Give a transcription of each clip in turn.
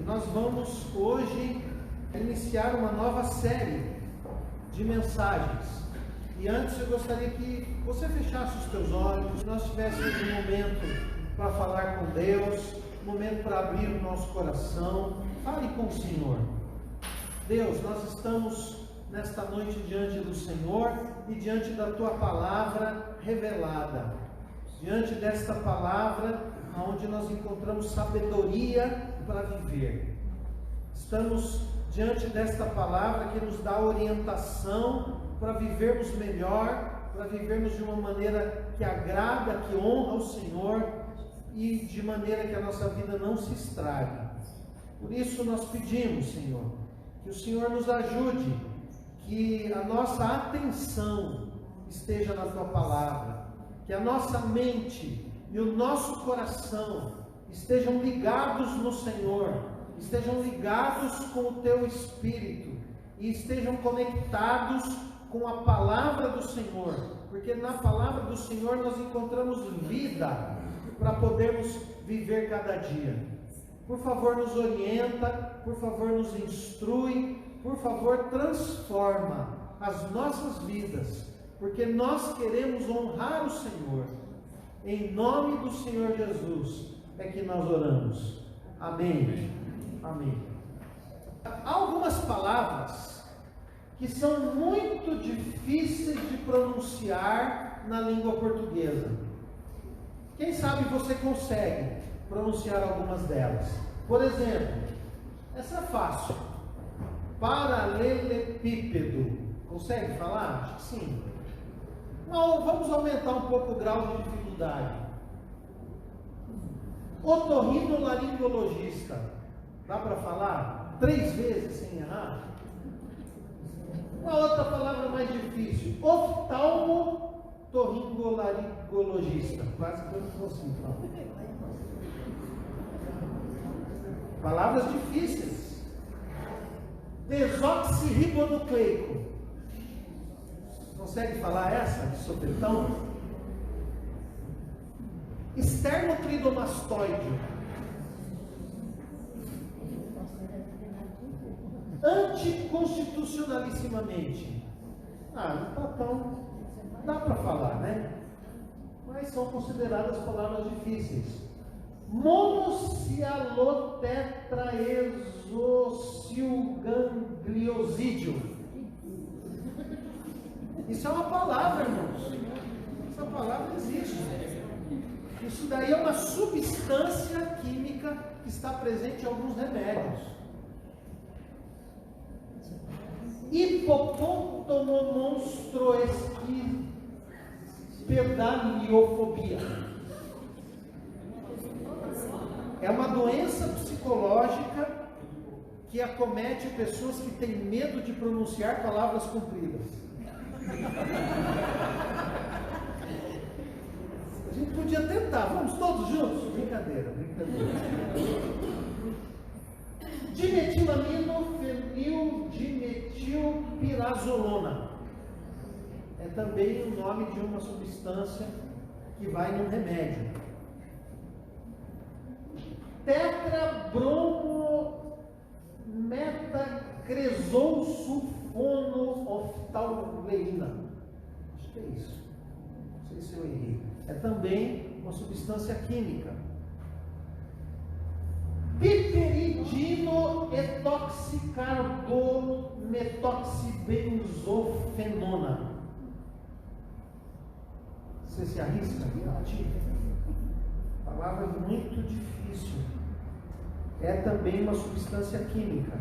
Nós vamos hoje iniciar uma nova série de mensagens. E antes eu gostaria que você fechasse os teus olhos, que nós tivéssemos um momento para falar com Deus, um momento para abrir o nosso coração. Fale com o Senhor. Deus, nós estamos nesta noite diante do Senhor e diante da Tua palavra revelada. Diante desta palavra, onde nós encontramos sabedoria para viver. Estamos diante desta palavra que nos dá orientação para vivermos melhor, para vivermos de uma maneira que agrada, que honra o Senhor e de maneira que a nossa vida não se estrague. Por isso nós pedimos, Senhor, que o Senhor nos ajude, que a nossa atenção esteja na Tua palavra, que a nossa mente e o nosso coração estejam ligados no Senhor, estejam ligados com o Teu Espírito e estejam conectados com a palavra do Senhor, porque na palavra do Senhor nós encontramos vida para podermos viver cada dia. Por favor, nos orienta, por favor, nos instrui, por favor, transforma as nossas vidas, porque nós queremos honrar o Senhor. Em nome do Senhor Jesus é que nós oramos. Amém. Amém. Há algumas palavras que são muito difíceis de pronunciar na língua portuguesa. Quem sabe você consegue pronunciar algumas delas. Por exemplo, essa é fácil. Paralelepípedo. Consegue falar? Acho que sim. Não, vamos aumentar um pouco o grau de dificuldade. Otorrinolaringologista. Dá para falar 3 vezes sem errar? Uma outra palavra mais difícil. Oftalmotorringolaringologista. Quase que eu não consigo falar. Palavras difíceis. Desoxirribonucleico. Consegue falar essa de sopetão? Esternocleidomastoide. Anticonstitucionalissimamente. Não está tão... dá para falar, né? Mas são consideradas palavras difíceis. Monocialotetraexocilgangliosídeo. Isso é uma palavra, irmãos. Essa palavra existe. Isso daí é uma substância química que está presente em alguns remédios. Hipopontomonstruoespedaliofobia. É uma doença psicológica que acomete pessoas que têm medo de pronunciar palavras compridas. A gente podia tentar, vamos todos juntos? Brincadeira, brincadeira. Dimetilamino-fenildimetilpirazolona. É também o nome de uma substância que vai no remédio. Tetrabromometacresousulfonooftalveína. Acho que é isso. Não sei se eu errei. É também uma substância química. Piperidinoetoxicarbometoxibenzofenona. Você se arrisca? Palavra muito difícil. É também uma substância química.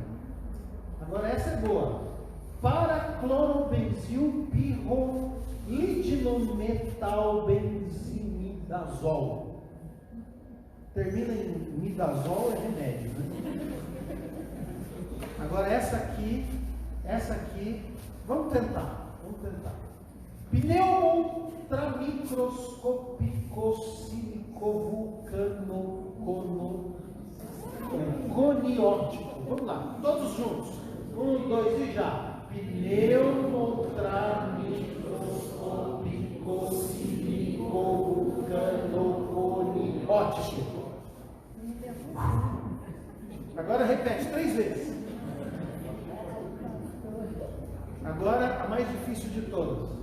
Agora essa é boa. Paraclorobenzilpirrolidinometalbenzimidazol. Termina em midazol, é remédio, né? Agora essa aqui, vamos tentar. Pneumotramicroscópico-silicovulcano-coniótico. Vamos lá, todos juntos. 1, 2 e já. Pneumotramicroscópico-silicovulcano-coniótico. Agora repete 3 vezes. Agora, a mais difícil de todas.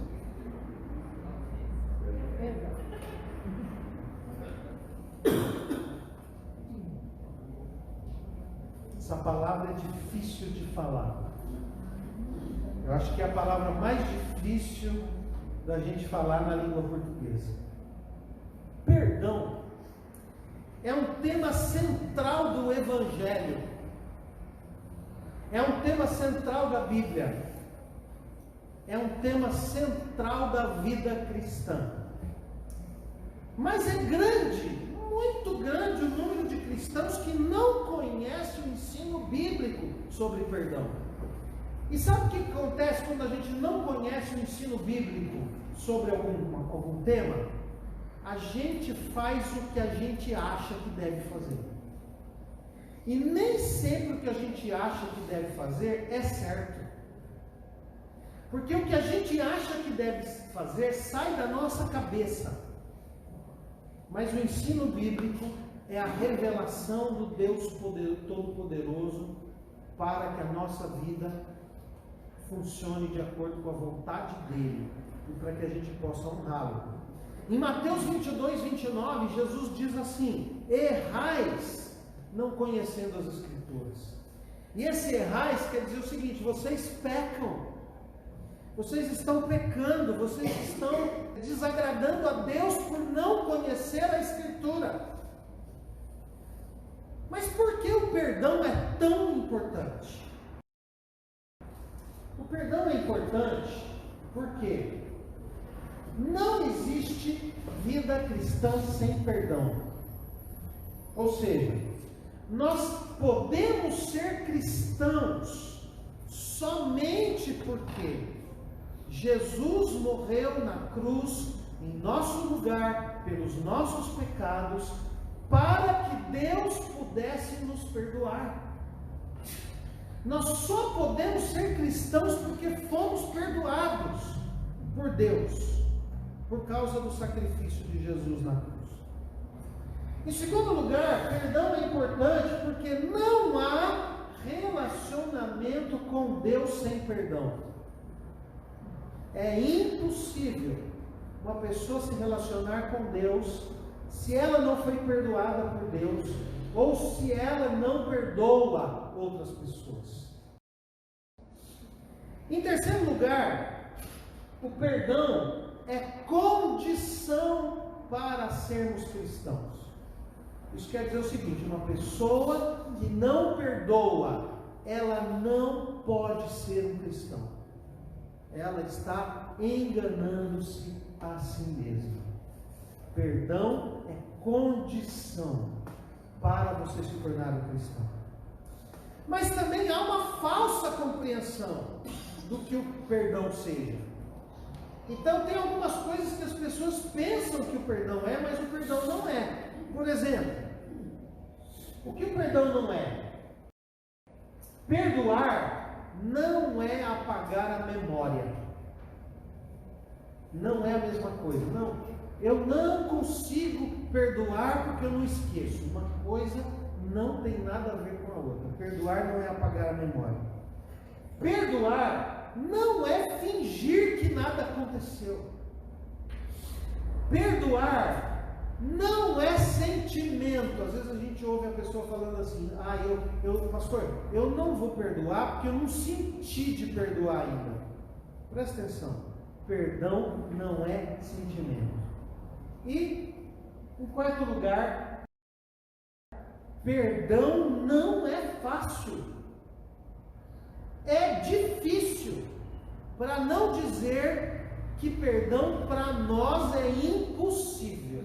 Essa palavra é difícil de falar. Eu acho que é a palavra mais difícil da gente falar na língua portuguesa. Perdão é um tema central do Evangelho. É um tema central da Bíblia. É um tema central da vida cristã. Mas é grande, muito grande o número de cristãos que não conhecem o ensino bíblico sobre perdão. E sabe o que acontece quando a gente não conhece o ensino bíblico sobre algum tema? A gente faz o que a gente acha que deve fazer. E nem sempre o que a gente acha que deve fazer é certo. Porque o que a gente acha que deve fazer sai da nossa cabeça. Mas o ensino bíblico é a revelação do Deus Todo-Poderoso para que a nossa vida funcione de acordo com a vontade dele e para que a gente possa honrá-lo. Em Mateus 22, 29, Jesus diz assim: errais não conhecendo as Escrituras. E esse errais quer dizer o seguinte: vocês pecam, vocês estão pecando, vocês estão desagradando a Deus por não conhecer a Escritura. Mas por que o perdão é tão importante? O perdão é importante porque não existe vida cristã sem perdão. Ou seja, nós podemos ser cristãos somente porque Jesus morreu na cruz em nosso lugar pelos nossos pecados para que Deus pudesse nos perdoar. Nós só podemos ser cristãos porque fomos perdoados por Deus, por causa do sacrifício de Jesus na cruz. Em segundo lugar, perdão é importante porque não há relacionamento com Deus sem perdão. É impossível uma pessoa se relacionar com Deus se ela não foi perdoada por Deus ou se ela não perdoa outras pessoas. Em terceiro lugar, o perdão é condição para sermos cristãos. Isso quer dizer o seguinte: uma pessoa que não perdoa, ela não pode ser um cristão. Ela está enganando-se a si mesma. Perdão é condição para você se tornar um cristão. Mas também há uma falsa compreensão do que o perdão seja. Então tem algumas coisas que as pessoas pensam que o perdão é, mas o perdão não é. Por exemplo, o que o perdão não é? Perdoar não é apagar a memória. Não é a mesma coisa. Não. Eu não consigo perdoar porque eu não esqueço. Uma coisa não tem nada a ver com a outra. Perdoar não é apagar a memória. Perdoar não é fingir que nada aconteceu. Perdoar não é sentimento. Às vezes a gente ouve a pessoa falando assim: pastor, eu não vou perdoar porque eu não senti de perdoar ainda. Presta atenção, perdão não é sentimento. E, em quarto lugar, perdão não é fácil. É difícil, para não dizer que perdão para nós é impossível.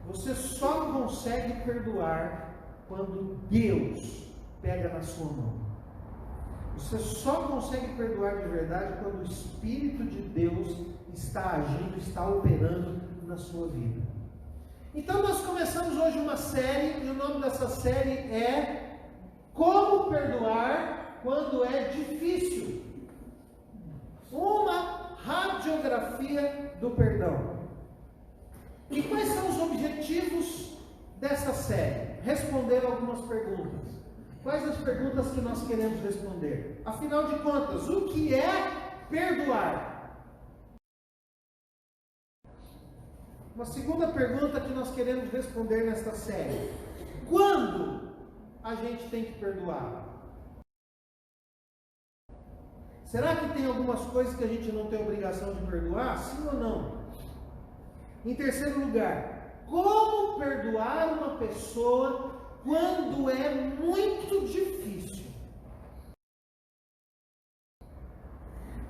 Você só consegue perdoar quando Deus pega na sua mão. Você só consegue perdoar de verdade quando o Espírito de Deus está agindo, está operando na sua vida. Então nós começamos hoje uma série, e o nome dessa série é Como Perdoar Quando é Difícil. Uma radiografia do perdão. E quais são os objetivos dessa série? Responder algumas perguntas. Quais as perguntas que nós queremos responder? Afinal de contas, o que é perdoar? Uma segunda pergunta que nós queremos responder nesta série: quando a gente tem que perdoar? Será que tem algumas coisas que a gente não tem obrigação de perdoar? Sim ou não? Em terceiro lugar, como perdoar uma pessoa quando é muito difícil?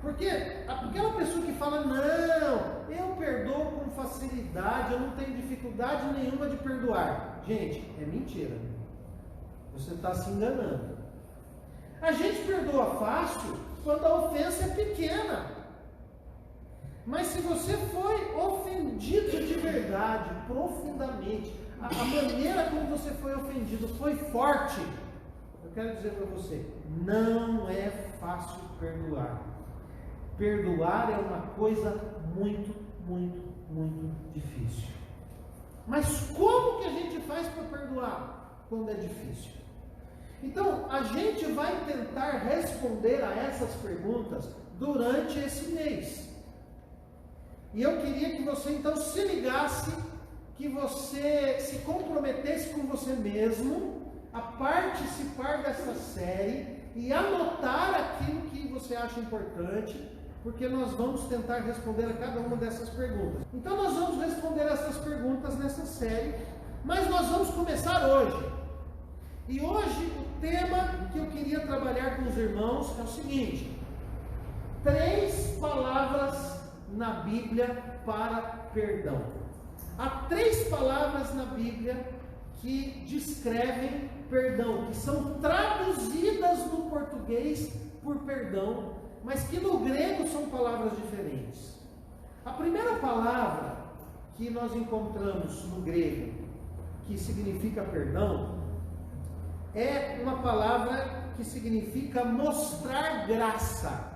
Porque aquela pessoa que fala, não, eu perdoo com facilidade, eu não tenho dificuldade nenhuma de perdoar. Gente, é mentira. Você está se enganando. A gente perdoa fácil quando a ofensa é pequena. Mas se você foi ofendido de verdade, profundamente, a maneira como você foi ofendido foi forte, eu quero dizer para você, não é fácil perdoar. Perdoar é uma coisa muito, muito, muito difícil. Mas como que a gente faz para perdoar quando é difícil? Então, a gente vai tentar responder a essas perguntas durante esse mês. E eu queria que você então se ligasse, que você se comprometesse com você mesmo a participar dessa série e anotar aquilo que você acha importante, porque nós vamos tentar responder a cada uma dessas perguntas. Então nós vamos responder essas perguntas nessa série, mas nós vamos começar hoje. E hoje o tema que eu queria trabalhar com os irmãos é o seguinte: 3 palavras na Bíblia para perdão. Há 3 palavras na Bíblia que descrevem perdão, que são traduzidas no português por perdão, mas que no grego são palavras diferentes. A primeira palavra que nós encontramos no grego, que significa perdão, é uma palavra que significa mostrar graça.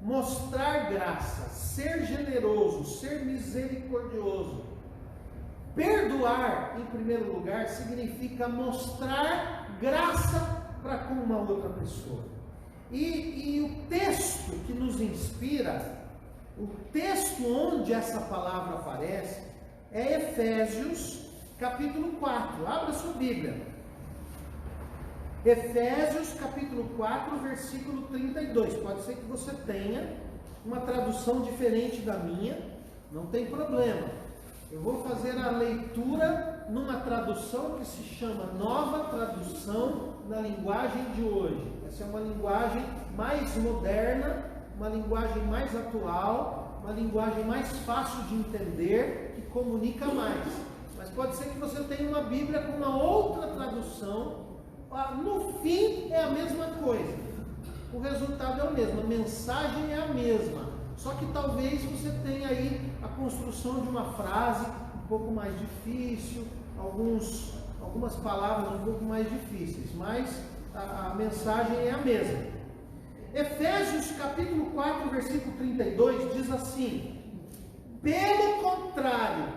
Mostrar graça, ser generoso, ser misericordioso. Perdoar, em primeiro lugar, significa mostrar graça para com uma outra pessoa. E o texto que nos inspira, o texto onde essa palavra aparece, é Efésios capítulo 4. Abra sua Bíblia. Efésios capítulo 4, versículo 32. Pode ser que você tenha uma tradução diferente da minha, não tem problema. Eu vou fazer a leitura numa tradução que se chama Nova Tradução na Linguagem de Hoje. Essa é uma linguagem mais moderna, uma linguagem mais atual, uma linguagem mais fácil de entender, que comunica mais. Mas pode ser que você tenha uma Bíblia com uma outra tradução. No fim é a mesma coisa, o resultado é o mesmo, a mensagem é a mesma, só que talvez você tenha aí a construção de uma frase um pouco mais difícil, algumas palavras um pouco mais difíceis, mas a mensagem é a mesma. Efésios capítulo 4, versículo 32 diz assim: pelo contrário,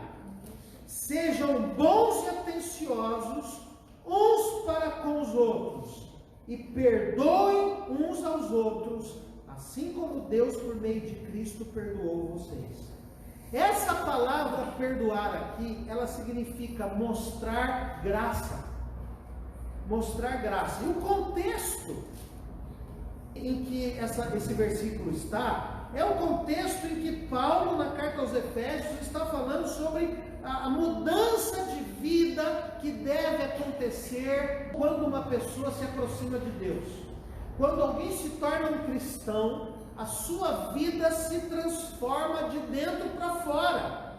sejam bons e atenciosos uns para com os outros, e perdoem uns aos outros, assim como Deus, por meio de Cristo, perdoou vocês. Essa palavra perdoar aqui, ela significa mostrar graça. Mostrar graça. E o contexto em que esse versículo está, é o contexto em que Paulo, na carta aos Efésios, está falando sobre a mudança de vida que deve acontecer quando uma pessoa se aproxima de Deus. Quando alguém se torna um cristão, a sua vida se transforma de dentro para fora.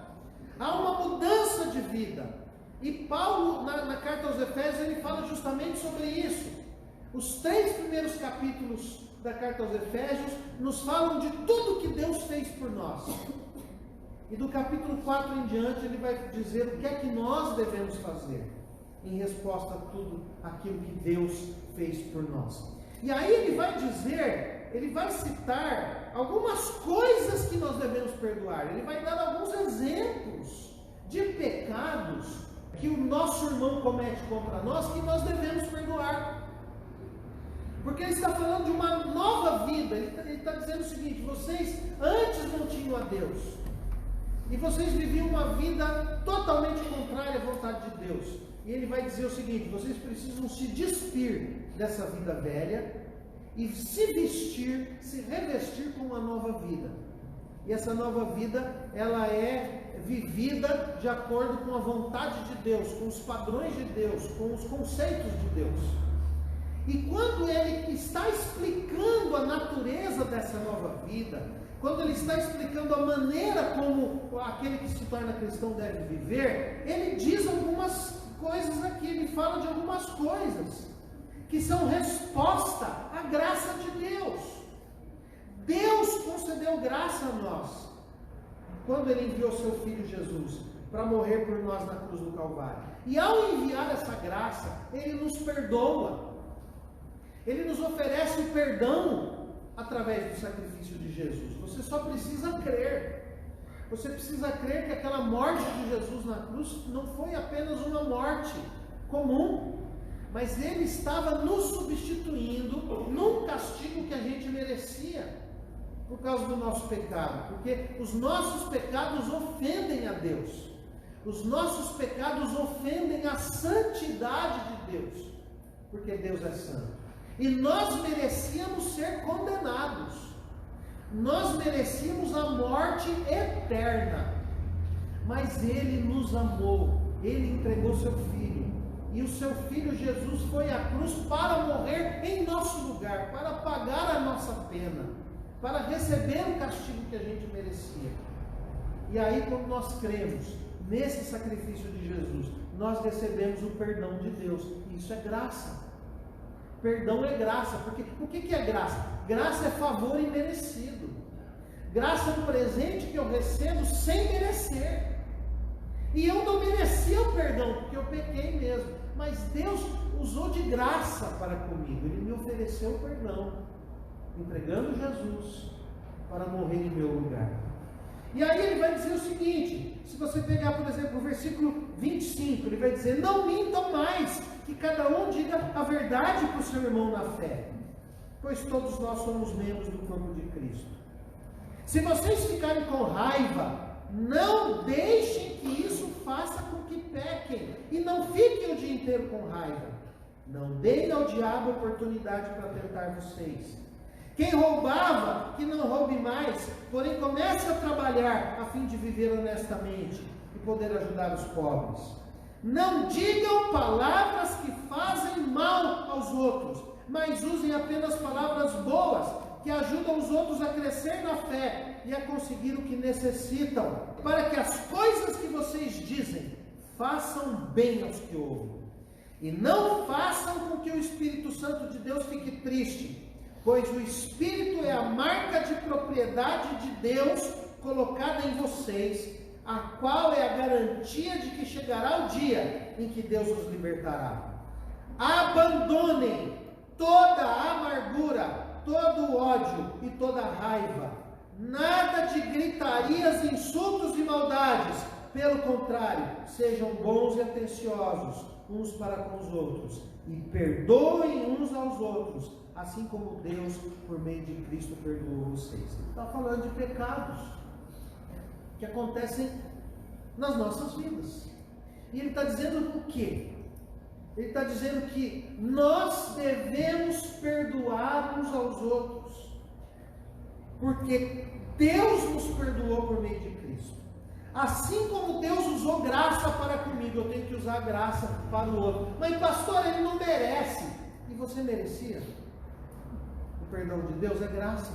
Há uma mudança de vida. E Paulo, na carta aos Efésios, ele fala justamente sobre isso. Os 3 primeiros capítulos da carta aos Efésios nos falam de tudo que Deus fez por nós. E do capítulo 4 em diante, ele vai dizer o que é que nós devemos fazer em resposta a tudo aquilo que Deus fez por nós. E aí ele vai dizer, ele vai citar algumas coisas que nós devemos perdoar. Ele vai dar alguns exemplos de pecados que o nosso irmão comete contra nós, que nós devemos perdoar. Porque ele está falando de uma nova vida. Ele está dizendo o seguinte: vocês antes não tinham a Deus, e vocês viviam uma vida totalmente contrária à vontade de Deus. E ele vai dizer o seguinte: vocês precisam se despir dessa vida velha e se vestir, se revestir com uma nova vida. E essa nova vida, ela é vivida de acordo com a vontade de Deus, com os padrões de Deus, com os conceitos de Deus. E quando ele está explicando a natureza dessa nova vida, quando ele está explicando a maneira como aquele que se torna cristão deve viver, ele diz algumas coisas aqui, ele fala de algumas coisas que são resposta à graça de Deus. Deus concedeu graça a nós quando ele enviou seu Filho Jesus para morrer por nós na cruz do Calvário. E ao enviar essa graça, ele nos perdoa. Ele nos oferece o perdão através do sacrifício de Jesus. Você só precisa crer. Você precisa crer que aquela morte de Jesus na cruz não foi apenas uma morte comum, mas ele estava nos substituindo num castigo que a gente merecia por causa do nosso pecado, porque os nossos pecados ofendem a Deus. Os nossos pecados ofendem a santidade de Deus, porque Deus é santo. E nós merecíamos ser condenados. Nós merecíamos a morte eterna. Mas Ele nos amou. Ele entregou seu Filho. E o seu Filho Jesus foi à cruz para morrer em nosso lugar, para pagar a nossa pena, para receber o castigo que a gente merecia. E aí, quando nós cremos nesse sacrifício de Jesus, nós recebemos o perdão de Deus. E isso é graça. Perdão é graça, porque o que é graça? Graça é favor imerecido. Graça é um presente que eu recebo sem merecer. E eu não merecia o perdão, porque eu pequei mesmo. Mas Deus usou de graça para comigo. Ele me ofereceu o perdão, entregando Jesus para morrer em meu lugar. E aí ele vai dizer o seguinte, se você pegar, por exemplo, o versículo 25, ele vai dizer: não mintam mais, que cada um diga a verdade para o seu irmão na fé, pois todos nós somos membros do corpo de Cristo. Se vocês ficarem com raiva, não deixem que isso faça com que pequem, e não fiquem o dia inteiro com raiva. Não deem ao diabo oportunidade para tentar vocês. Quem roubava, que não roube mais, porém comece a trabalhar a fim de viver honestamente e poder ajudar os pobres. Não digam palavras que fazem mal aos outros, mas usem apenas palavras boas, que ajudam os outros a crescer na fé e a conseguir o que necessitam, para que as coisas que vocês dizem façam bem aos que ouvem. E não façam com que o Espírito Santo de Deus fique triste, pois o Espírito é a marca de propriedade de Deus colocada em vocês, a qual é a garantia de que chegará o dia em que Deus os libertará. Abandonem toda a amargura, todo o ódio e toda a raiva. Nada de gritarias, insultos e maldades. Pelo contrário, sejam bons e atenciosos uns para com os outros, e perdoem uns aos outros, assim como Deus, por meio de Cristo, perdoou vocês. Ele está falando de pecados que acontecem nas nossas vidas. E ele está dizendo o quê? Ele está dizendo que nós devemos perdoar uns aos outros, porque Deus nos perdoou por meio de Cristo. Assim como Deus usou graça para comigo, eu tenho que usar graça para o outro. Mas pastor, ele não merece. E você merecia? O perdão de Deus é graça.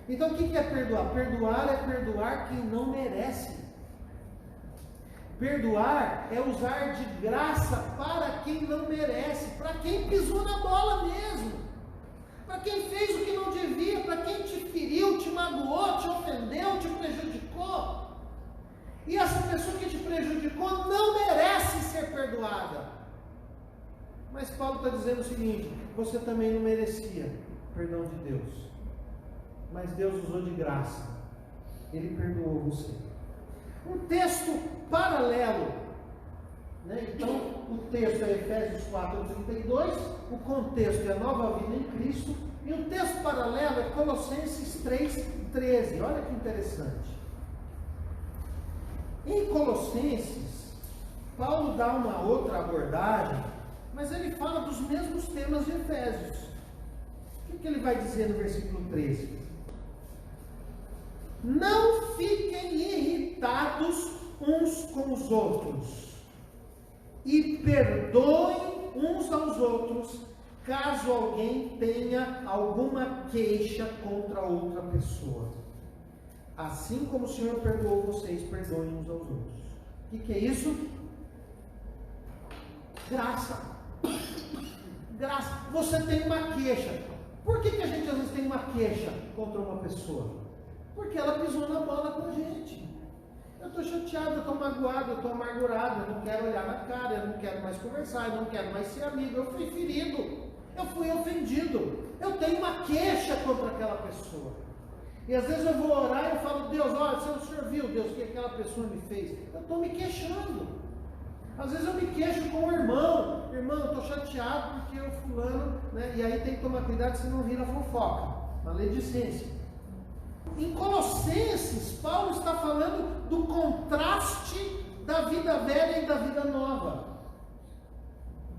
Então o que é perdoar? Perdoar é perdoar quem não merece. Perdoar é usar de graça para quem não merece, para quem pisou na bola mesmo, para quem fez o que não devia, para quem te feriu, te magoou, te ofendeu, te prejudicou. E essa pessoa que te prejudicou não merece ser perdoada. Mas Paulo está dizendo o seguinte: você também não merecia o perdão de Deus, mas Deus usou de graça, Ele perdoou você. Um texto paralelo né? Então, o texto é Efésios 4:32, o contexto é a nova vida em Cristo, e o texto paralelo é Colossenses 3:13. Olha que interessante. Em Colossenses, Paulo dá uma outra abordagem, mas ele fala dos mesmos temas de Efésios. O que ele vai dizer no versículo 13? Não fiquem irritados uns com os outros, e perdoem uns aos outros, caso alguém tenha alguma queixa contra outra pessoa. Assim como o Senhor perdoou vocês, perdoem uns aos outros. O que é isso? Graça. Graça. Você tem uma queixa. Por que a gente às vezes tem uma queixa contra uma pessoa? Porque ela pisou na bola com a gente. Eu estou chateado, eu estou magoado, eu estou amargurado, eu não quero olhar na cara, eu não quero mais conversar, eu não quero mais ser amigo, eu fui ferido, eu fui ofendido, eu tenho uma queixa contra aquela pessoa. E às vezes eu vou orar e eu falo, Deus, olha, se o Senhor viu, Deus, o que aquela pessoa me fez? Eu estou me queixando. Às vezes eu me queixo com o irmão, eu estou chateado porque o fulano, né? E aí tem que tomar cuidado, senão vira fofoca, maledicência. Em Colossenses, Paulo está falando do contraste da vida velha e da vida nova.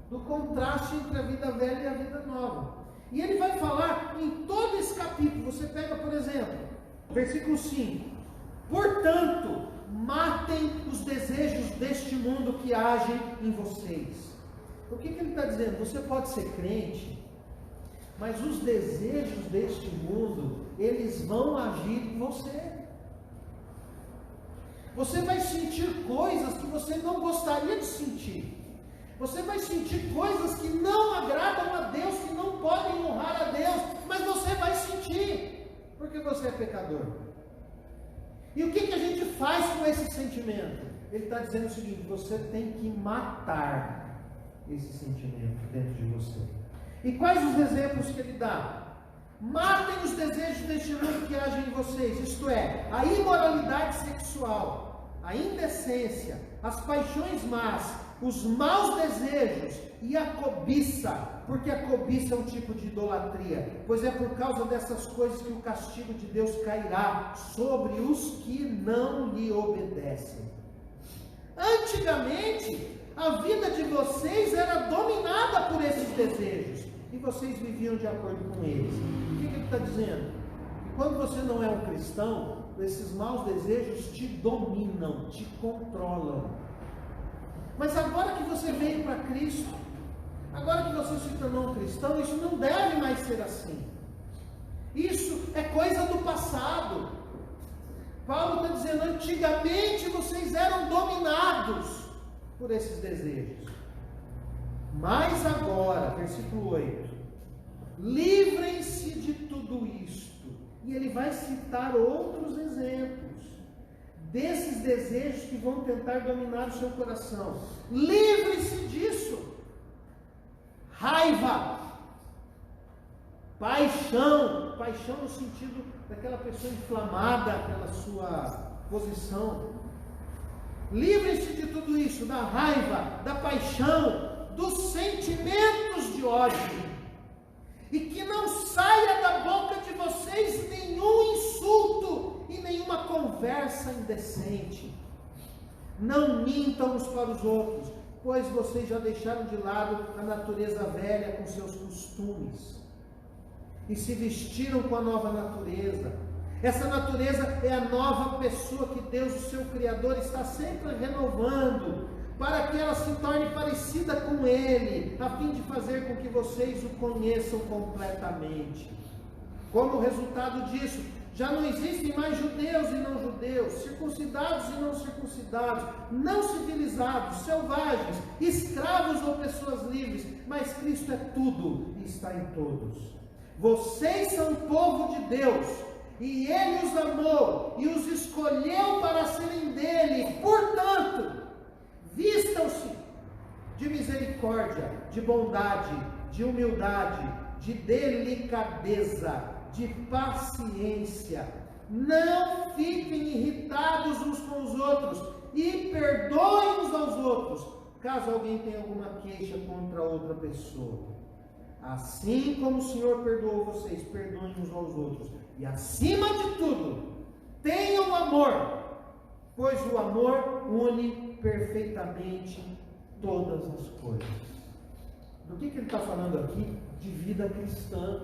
Do contraste entre a vida velha e a vida nova. E ele vai falar em todo esse capítulo. Você pega, por exemplo, versículo 5. Portanto, matem os desejos deste mundo que agem em vocês. O que ele está dizendo? Você pode ser crente, mas os desejos deste mundo, eles vão agir em você. Você vai sentir coisas que você não gostaria de sentir. Você vai sentir coisas que não agradam a Deus, que não podem honrar a Deus, mas você vai sentir, porque você é pecador. E o que a gente faz com esse sentimento? Ele está dizendo o seguinte: você tem que matar esse sentimento dentro de você. E quais os exemplos que ele dá? Matem os desejos deste mundo que agem em vocês, isto é, a imoralidade sexual, a indecência, as paixões más, os maus desejos e a cobiça, porque a cobiça é um tipo de idolatria, pois é por causa dessas coisas que o castigo de Deus cairá sobre os que não lhe obedecem. Antigamente, a vida de vocês era dominada por esses desejos, e vocês viviam de acordo com eles. O que ele está dizendo? Que quando você não é um cristão, esses maus desejos te dominam, te controlam. Mas agora que você veio para Cristo, agora que você se tornou um cristão, isso não deve mais ser assim. Isso é coisa do passado. Paulo está dizendo, antigamente vocês eram dominados por esses desejos. Mas agora, versículo 8, livrem-se de tudo isto. E ele vai citar outros exemplos desses desejos que vão tentar dominar o seu coração. Livre-se disso. Raiva, paixão no sentido daquela pessoa inflamada pela sua posição. Livre-se de tudo isso, da raiva, da paixão, dos sentimentos de ódio, e que não saia da boca de vocês nenhum insulto e nenhuma conversa indecente. Não mintam uns para os outros, pois vocês já deixaram de lado a natureza velha com seus costumes e se vestiram com a nova natureza. Essa natureza é a nova pessoa que Deus, o seu Criador, está sempre renovando, para que ela se torne parecida com Ele, a fim de fazer com que vocês o conheçam completamente. Como resultado disso, já não existem mais judeus e não judeus, circuncidados e não circuncidados, não civilizados, selvagens, escravos ou pessoas livres, mas Cristo é tudo e está em todos. Vocês são o povo de Deus, e Ele os amou e os escolheu para serem dele. Portanto, vistam-se de misericórdia, de bondade, de humildade, de delicadeza, de paciência. Não fiquem irritados uns com os outros e perdoem uns aos outros, caso alguém tenha alguma queixa contra outra pessoa, assim como o Senhor perdoou vocês, perdoem uns aos outros. E acima de tudo, tenham amor, pois o amor une perfeitamente todas as coisas. Do que ele está falando aqui? De vida cristã.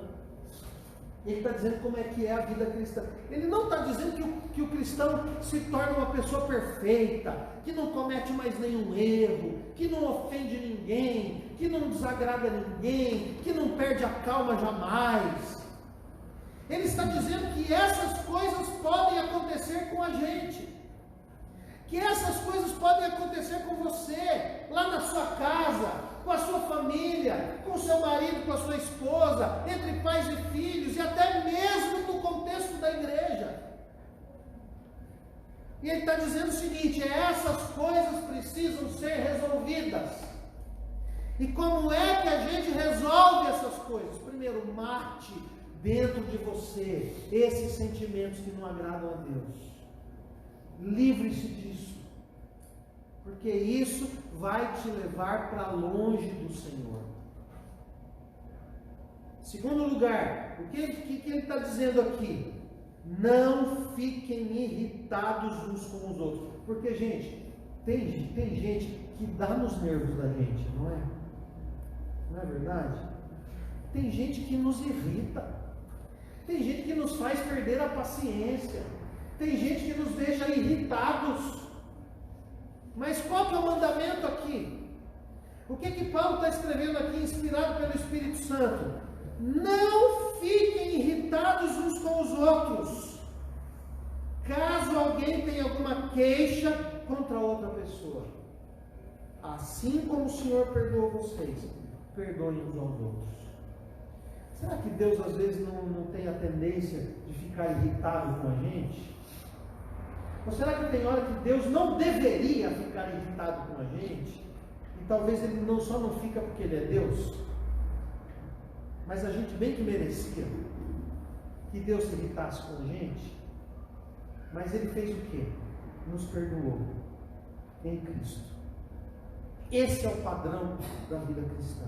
Ele está dizendo como é que é a vida cristã. Ele não está dizendo que o cristão se torna uma pessoa perfeita, que não comete mais nenhum erro, que não ofende ninguém, que não desagrada ninguém, que não perde a calma jamais. Ele está dizendo que essas coisas podem acontecer com a gente. Que essas coisas podem acontecer com você, lá na sua casa, com a sua família, com o seu marido, com a sua esposa, entre pais e filhos, e até mesmo no contexto da igreja. E ele está dizendo o seguinte: essas coisas precisam ser resolvidas. E como é que a gente resolve essas coisas? Primeiro, mate dentro de você esses sentimentos que não agradam a Deus. Livre-se disso, porque isso vai te levar para longe do Senhor. Segundo lugar, o que ele está dizendo aqui? Não fiquem irritados uns com os outros, porque, gente, tem gente que dá nos nervos da gente, não é? Não é verdade? Tem gente que nos irrita, tem gente que nos faz perder a paciência, tem gente que nos deixa irritados. Mas qual que é o mandamento aqui? O que Paulo está escrevendo aqui, inspirado pelo Espírito Santo? Não fiquem irritados uns com os outros, caso alguém tenha alguma queixa contra outra pessoa. Assim como o Senhor perdoou vocês, perdoem uns aos outros. Será que Deus às vezes não tem a tendência de ficar irritado com a gente? Ou será que tem hora que Deus não deveria ficar irritado com a gente? E talvez Ele só não fica porque Ele é Deus, mas a gente bem que merecia que Deus se irritasse com a gente. Mas Ele fez o quê? Nos perdoou em Cristo. Esse é o padrão da vida cristã.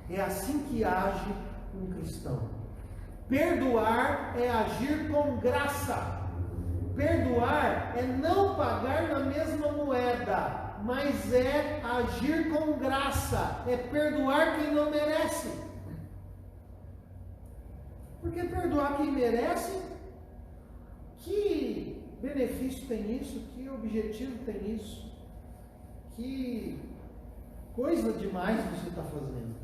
É assim que age um cristão. Perdoar é agir com graça. Perdoar é não pagar na mesma moeda, mas é agir com graça, é perdoar quem não merece. Porque perdoar quem merece, que benefício tem isso? Que objetivo tem isso? Que coisa demais você está fazendo.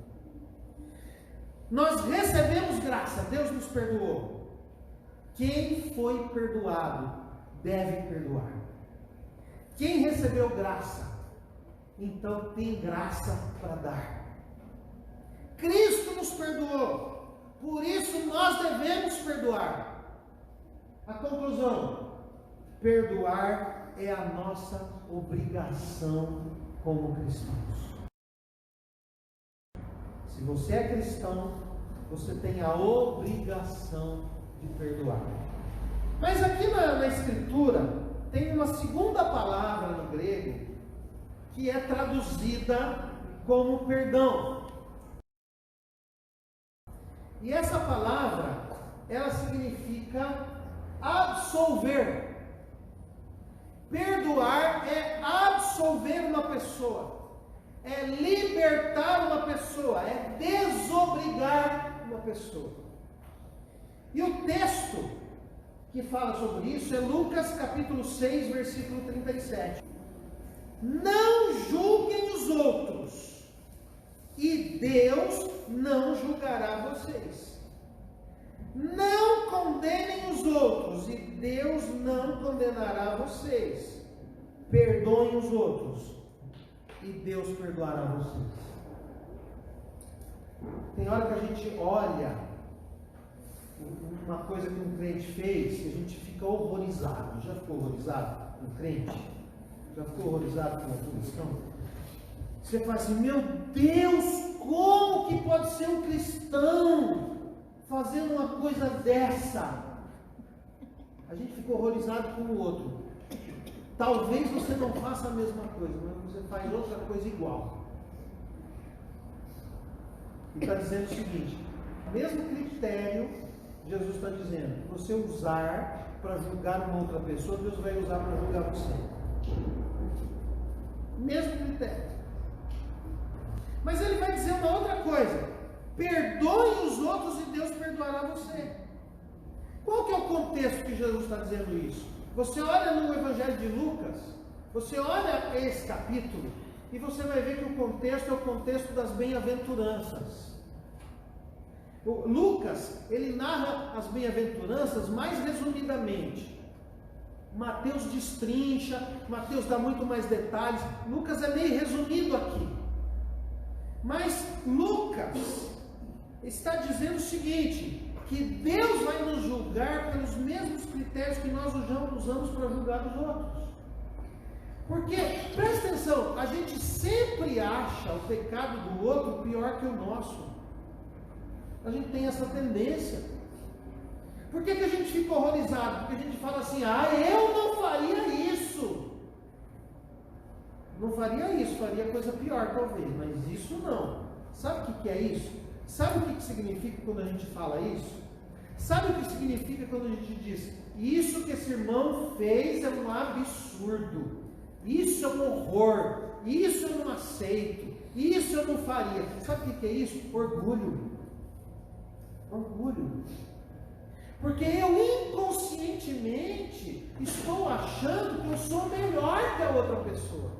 Nós recebemos graça, Deus nos perdoou. Quem foi perdoado deve perdoar. Quem recebeu graça, então tem graça para dar. Cristo nos perdoou, por isso nós devemos perdoar. A conclusão: perdoar é a nossa obrigação como cristãos. Se você é cristão, você tem a obrigação de perdoar. Mas aqui na Escritura tem uma segunda palavra no grego que é traduzida como perdão. E essa palavra, ela significa absolver. Perdoar é absolver uma pessoa, é libertar uma pessoa, é desobrigar uma pessoa. E o texto que fala sobre isso é Lucas capítulo 6, versículo 37. Não julguem os outros, e Deus não julgará vocês. Não condenem os outros, e Deus não condenará vocês. Perdoem os outros, e Deus perdoará vocês. Tem hora que a gente olha uma coisa que um crente fez e a gente fica horrorizado. Já ficou horrorizado com um crente? Já ficou horrorizado com um cristão? Você fala assim: meu Deus, como que pode ser um cristão fazendo uma coisa dessa? A gente fica horrorizado com o outro. Talvez você não faça a mesma coisa, mas você faz outra coisa igual. E está dizendo o seguinte: mesmo critério, Jesus está dizendo, você usar para julgar uma outra pessoa, Deus vai usar para julgar você. Mesmo critério. Mas ele vai dizer uma outra coisa: perdoe os outros e Deus perdoará você. Qual que é o contexto que Jesus está dizendo isso? Você olha no Evangelho de Lucas, você olha esse capítulo, e você vai ver que o contexto é o contexto das bem-aventuranças. O Lucas, ele narra as bem-aventuranças mais resumidamente. Mateus destrincha, Mateus dá muito mais detalhes. Lucas é meio resumido aqui. Mas Lucas está dizendo o seguinte: que Deus vai nos julgar pelos mesmos critérios que nós usamos para julgar os outros. Porque, presta atenção, a gente sempre acha o pecado do outro pior que o nosso. A gente tem essa tendência. Por que a gente fica horrorizado? Porque a gente fala assim: eu não faria isso. Não faria isso, faria coisa pior talvez, mas isso não. Sabe o que é isso? Sabe o que significa quando a gente fala isso? Sabe o que significa quando a gente diz: isso que esse irmão fez é um absurdo, isso é um horror, isso eu não aceito, isso eu não faria. Sabe o que é isso? Orgulho. Orgulho. Porque eu inconscientemente estou achando que eu sou melhor que a outra pessoa.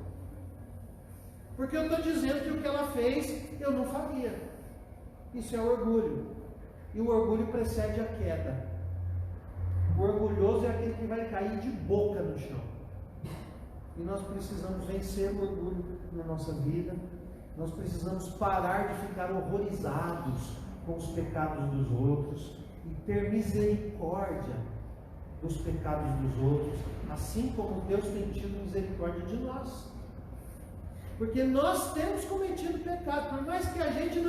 Porque eu estou dizendo que o que ela fez eu não faria. Isso é orgulho. E o orgulho precede a queda. O orgulhoso é aquele que vai cair de boca no chão. E nós precisamos vencer o orgulho na nossa vida. Nós precisamos parar de ficar horrorizados com os pecados dos outros e ter misericórdia dos pecados dos outros, assim como Deus tem tido misericórdia de nós. Porque nós temos cometido pecado, por mais que a gente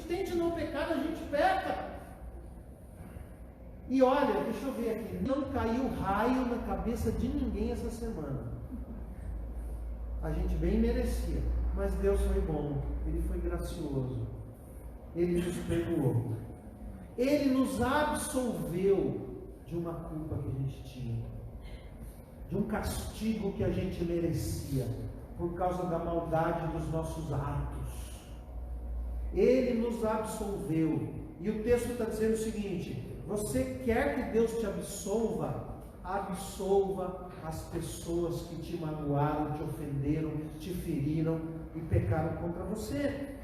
tente não pecar, a gente peca. E olha, deixa eu ver aqui, não caiu raio na cabeça de ninguém essa semana. A gente bem merecia, mas Deus foi bom, Ele foi gracioso, Ele nos perdoou, Ele nos absolveu de uma culpa que a gente tinha, de um castigo que a gente merecia, por causa da maldade dos nossos atos. Ele nos absolveu. E o texto está dizendo o seguinte: você quer que Deus te absolva? Absolva as pessoas que te magoaram, te ofenderam, te feriram e pecaram contra você.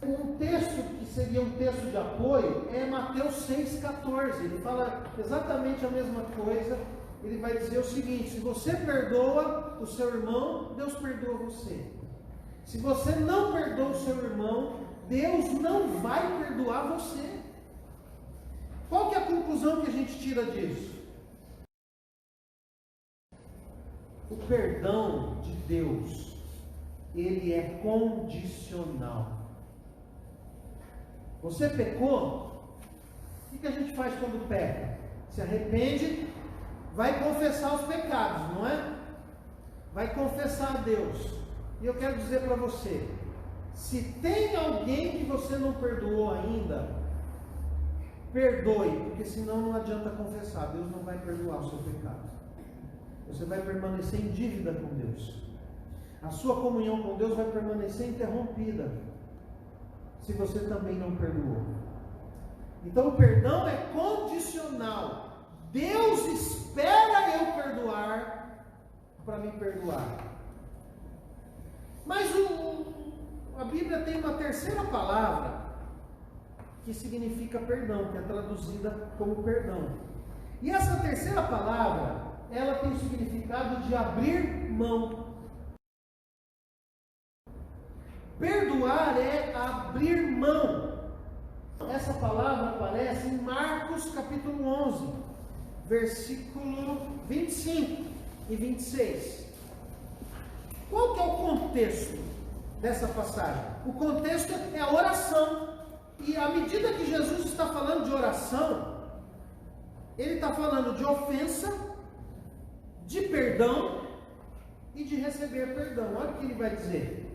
Um texto que seria um texto de apoio é Mateus 6,14. Ele fala exatamente a mesma coisa. Ele vai dizer o seguinte: se você perdoa o seu irmão, Deus perdoa você. Se você não perdoa o seu irmão, Deus não vai perdoar você. Qual que é a conclusão que a gente tira disso? O perdão de Deus, ele é condicional. Você pecou? O que a gente faz quando peca? Se arrepende, vai confessar os pecados, não é? Vai confessar a Deus. E eu quero dizer para você: se tem alguém que você não perdoou ainda, perdoe, porque senão não adianta confessar. Deus não vai perdoar o seu pecado. Você vai permanecer em dívida com Deus. A sua comunhão com Deus vai permanecer interrompida, se você também não perdoou. Então o perdão é condicional. Deus espera eu perdoar para me perdoar. Mas a Bíblia tem uma terceira palavra que significa perdão, que é traduzida como perdão. E essa terceira palavra, ela tem o significado de abrir mão. Perdoar é abrir mão. Essa palavra aparece em Marcos capítulo 11, versículo 25 e 26. Qual que é o contexto dessa passagem? O contexto é a oração. E à medida que Jesus está falando de oração, Ele está falando de ofensa, de perdão e de receber perdão. Olha o que ele vai dizer.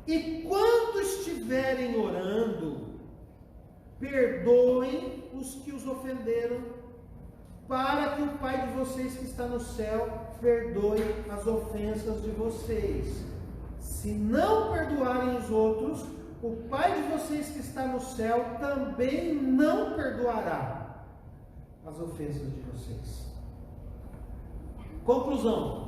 E quando estiverem orando, perdoem os que os ofenderam, para que o Pai de vocês que está no céu perdoe as ofensas de vocês. Se não perdoarem os outros, o Pai de vocês que está no céu também não perdoará as ofensas de vocês. Conclusão.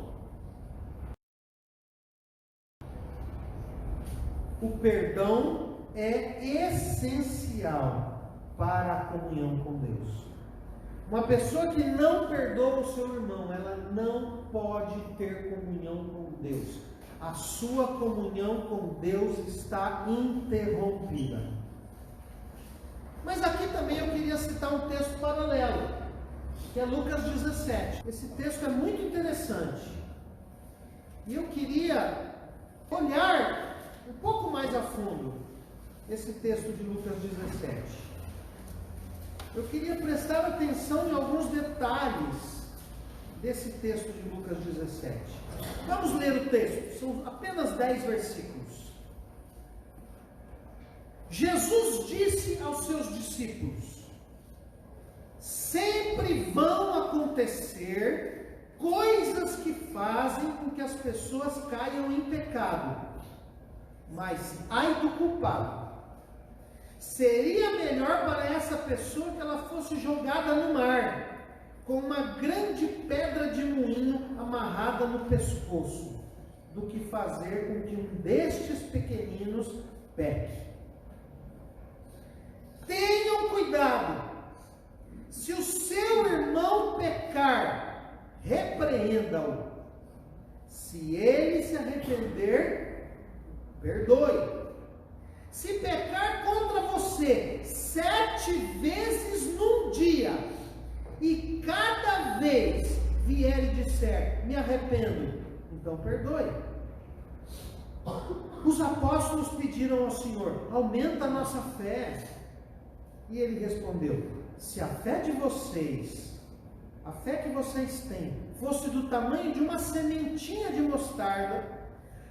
O perdão é essencial para a comunhão com Deus. Uma pessoa que não perdoa o seu irmão, ela não pode ter comunhão com Deus. A sua comunhão com Deus está interrompida. Mas aqui também eu queria citar um texto paralelo, que é Lucas 17. Esse texto é muito interessante. E eu queria olhar um pouco mais a fundo esse texto de Lucas 17. Eu queria prestar atenção em alguns detalhes desse texto de Lucas 17. Vamos ler o texto, são apenas 10 versículos. Jesus disse aos seus discípulos: sempre vão acontecer coisas que fazem com que as pessoas caiam em pecado, mas ai do culpado. Seria melhor para essa pessoa que ela fosse jogada no mar, com uma grande pedra de moinho amarrada no pescoço, do que fazer com que um destes pequeninos peque. Tenham cuidado. Se o seu irmão pecar, repreenda-o. Se ele se arrepender, perdoe. Se pecar contra você 7 vezes num dia, e cada vez vier e disser, me arrependo, então perdoe. Os apóstolos pediram ao Senhor, aumenta a nossa fé. E ele respondeu, se a fé de vocês, a fé que vocês têm, fosse do tamanho de uma sementinha de mostarda,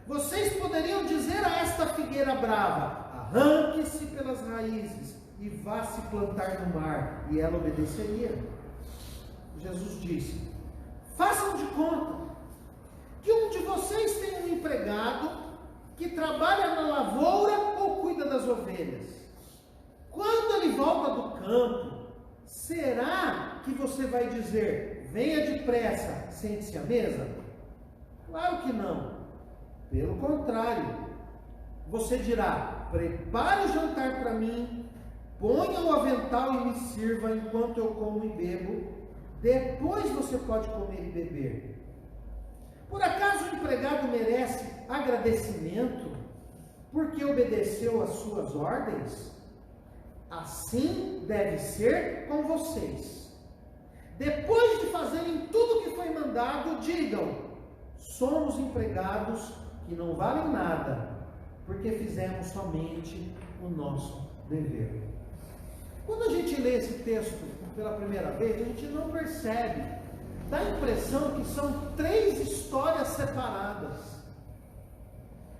vocês poderiam dizer a esta figueira brava, arranque-se pelas raízes e vá se plantar no mar, e ela obedeceria. Jesus disse, façam de conta que um de vocês tem um empregado que trabalha na lavoura ou cuida das ovelhas. Quando ele volta do campo, será que você vai dizer, venha depressa, sente-se à mesa? Claro que não. Pelo contrário, você dirá, prepare o jantar para mim, ponha o avental e me sirva enquanto eu como e bebo, depois você pode comer e beber. Por acaso o empregado merece agradecimento porque obedeceu às suas ordens? Assim deve ser com vocês. Depois de fazerem tudo o que foi mandado, digam, somos empregados que não valem nada, porque fizemos somente o nosso dever. Quando a gente lê esse texto pela primeira vez, a gente não percebe, dá a impressão que são 3 histórias separadas.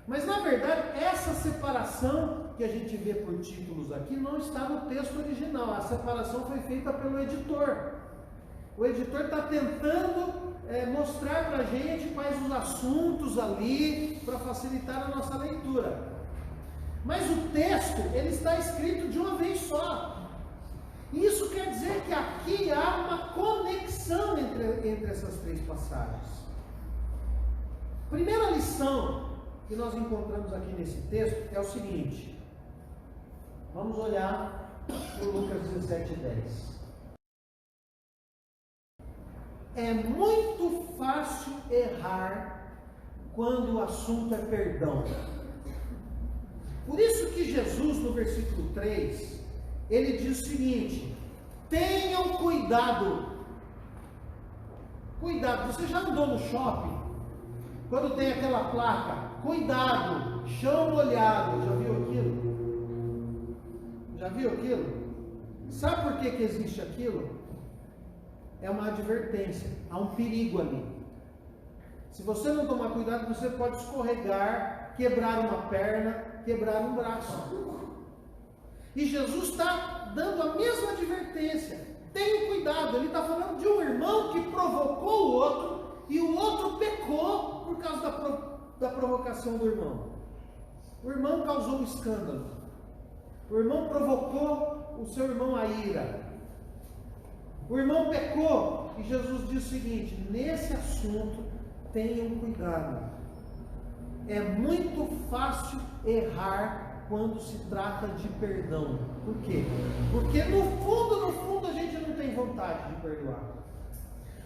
Mas na verdade, essa separação que a gente vê por títulos aqui não está no texto original. A separação foi feita pelo editor. O editor está tentando mostrar para a gente quais os assuntos ali, para facilitar a nossa leitura. Mas o texto, ele está escrito de uma vez só. Isso quer dizer que aqui há uma conexão entre essas 3 passagens. Primeira lição que nós encontramos aqui nesse texto é o seguinte. Vamos olhar para Lucas 17:10. É muito fácil errar quando o assunto é perdão. Por isso que Jesus, no versículo 3, ele diz o seguinte, tenham cuidado. Cuidado, você já andou no shopping? Quando tem aquela placa, cuidado, chão molhado, já viu aquilo? Já viu aquilo? Sabe por que existe aquilo? é uma advertência, há um perigo ali. Se você não tomar cuidado, você pode escorregar, quebrar uma perna, quebrar um braço. E Jesus está dando a mesma advertência. Tenha cuidado, ele está falando de um irmão que provocou o outro, e o outro pecou por causa da provocação do irmão. O irmão causou um escândalo. O irmão provocou o seu irmão à ira. O irmão pecou, e Jesus diz o seguinte: nesse assunto, tenham cuidado. É muito fácil errar quando se trata de perdão. Por quê? Porque no fundo, a gente não tem vontade de perdoar.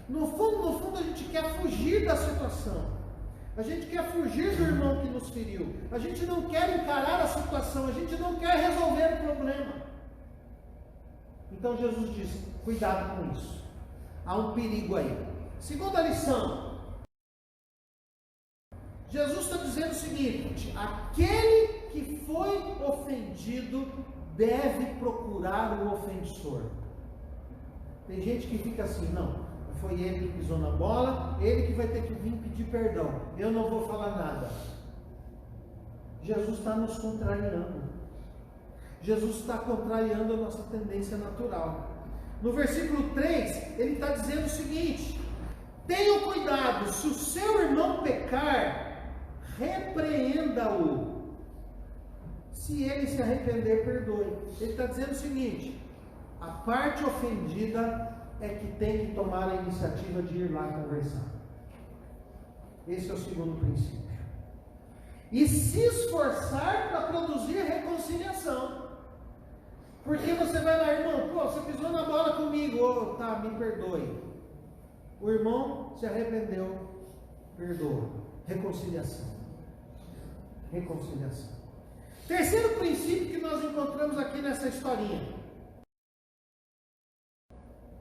No fundo, a gente quer fugir da situação. A gente quer fugir do irmão que nos feriu. A gente não quer encarar a situação. A gente não quer resolver o problema. Então Jesus diz: cuidado com isso. Há um perigo aí. Segunda lição. Jesus está dizendo o seguinte: aquele que foi ofendido deve procurar o ofensor. Tem gente que fica assim: não, foi ele que pisou na bola, ele que vai ter que vir pedir perdão, eu não vou falar nada. Jesus está nos contrariando. Jesus está contrariando a nossa tendência natural. No versículo 3, ele está dizendo o seguinte: tenham cuidado, se o seu irmão pecar, repreenda-o. Se ele se arrepender, perdoe. Ele está dizendo o seguinte: a parte ofendida é que tem que tomar a iniciativa de ir lá conversar. Esse é o segundo princípio. E se esforçar para produzir reconciliação. Porque você vai lá, irmão, você pisou na bola comigo, tá, me perdoe. O irmão se arrependeu, perdoa. Reconciliação. Reconciliação. Terceiro princípio que nós encontramos aqui nessa historinha: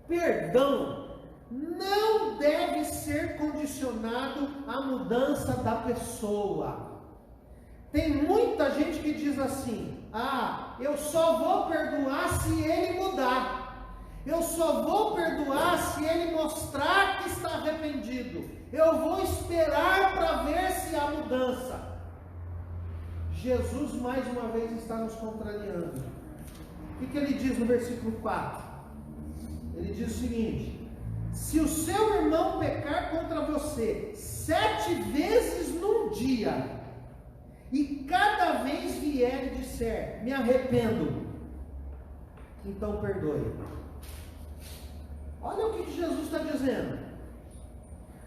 perdão não deve ser condicionado à mudança da pessoa. Tem muita gente que diz assim: eu só vou perdoar se ele mudar. Eu só vou perdoar se ele mostrar que está arrependido. Eu vou esperar para ver se há mudança. Jesus mais uma vez está nos contrariando. O que ele diz no versículo 4? Ele diz o seguinte: se o seu irmão pecar contra você 7 vezes num dia, e cada vez vier e disser, me arrependo, então perdoe. Olha o que Jesus está dizendo.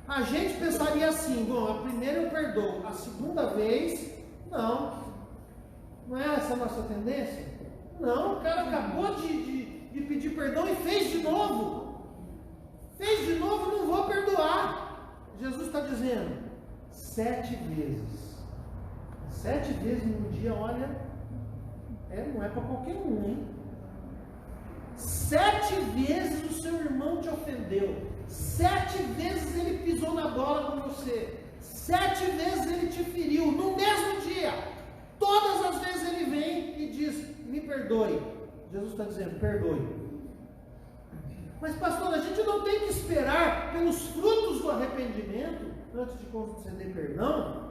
A gente pensaria assim: bom, a primeira eu perdoo, a segunda vez, não. Não é essa a nossa tendência? Não, o cara acabou de pedir perdão e fez de novo. Fez de novo, não vou perdoar. Jesus está dizendo: 7 vezes. 7 vezes num dia, olha, não é para qualquer um, hein? 7 vezes o seu irmão te ofendeu. 7 vezes ele pisou na bola com você. 7 vezes ele te feriu no mesmo dia. Todas as vezes ele vem e diz, me perdoe. Jesus está dizendo, perdoe. Mas pastor, a gente não tem que esperar pelos frutos do arrependimento antes de conceder perdão?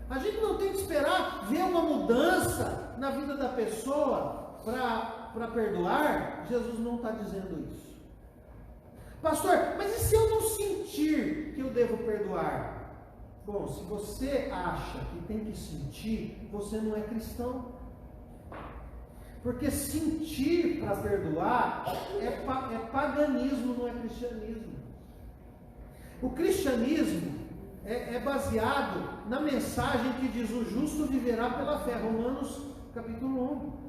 A gente não tem que esperar ver uma mudança na vida da pessoa para perdoar? Jesus não está dizendo isso. Pastor, mas e se eu não sentir que eu devo perdoar? Bom, se você acha que tem que sentir, você não é cristão. Porque sentir para perdoar é paganismo, não é cristianismo. O cristianismo é baseado na mensagem que diz: o justo viverá pela fé. Romanos capítulo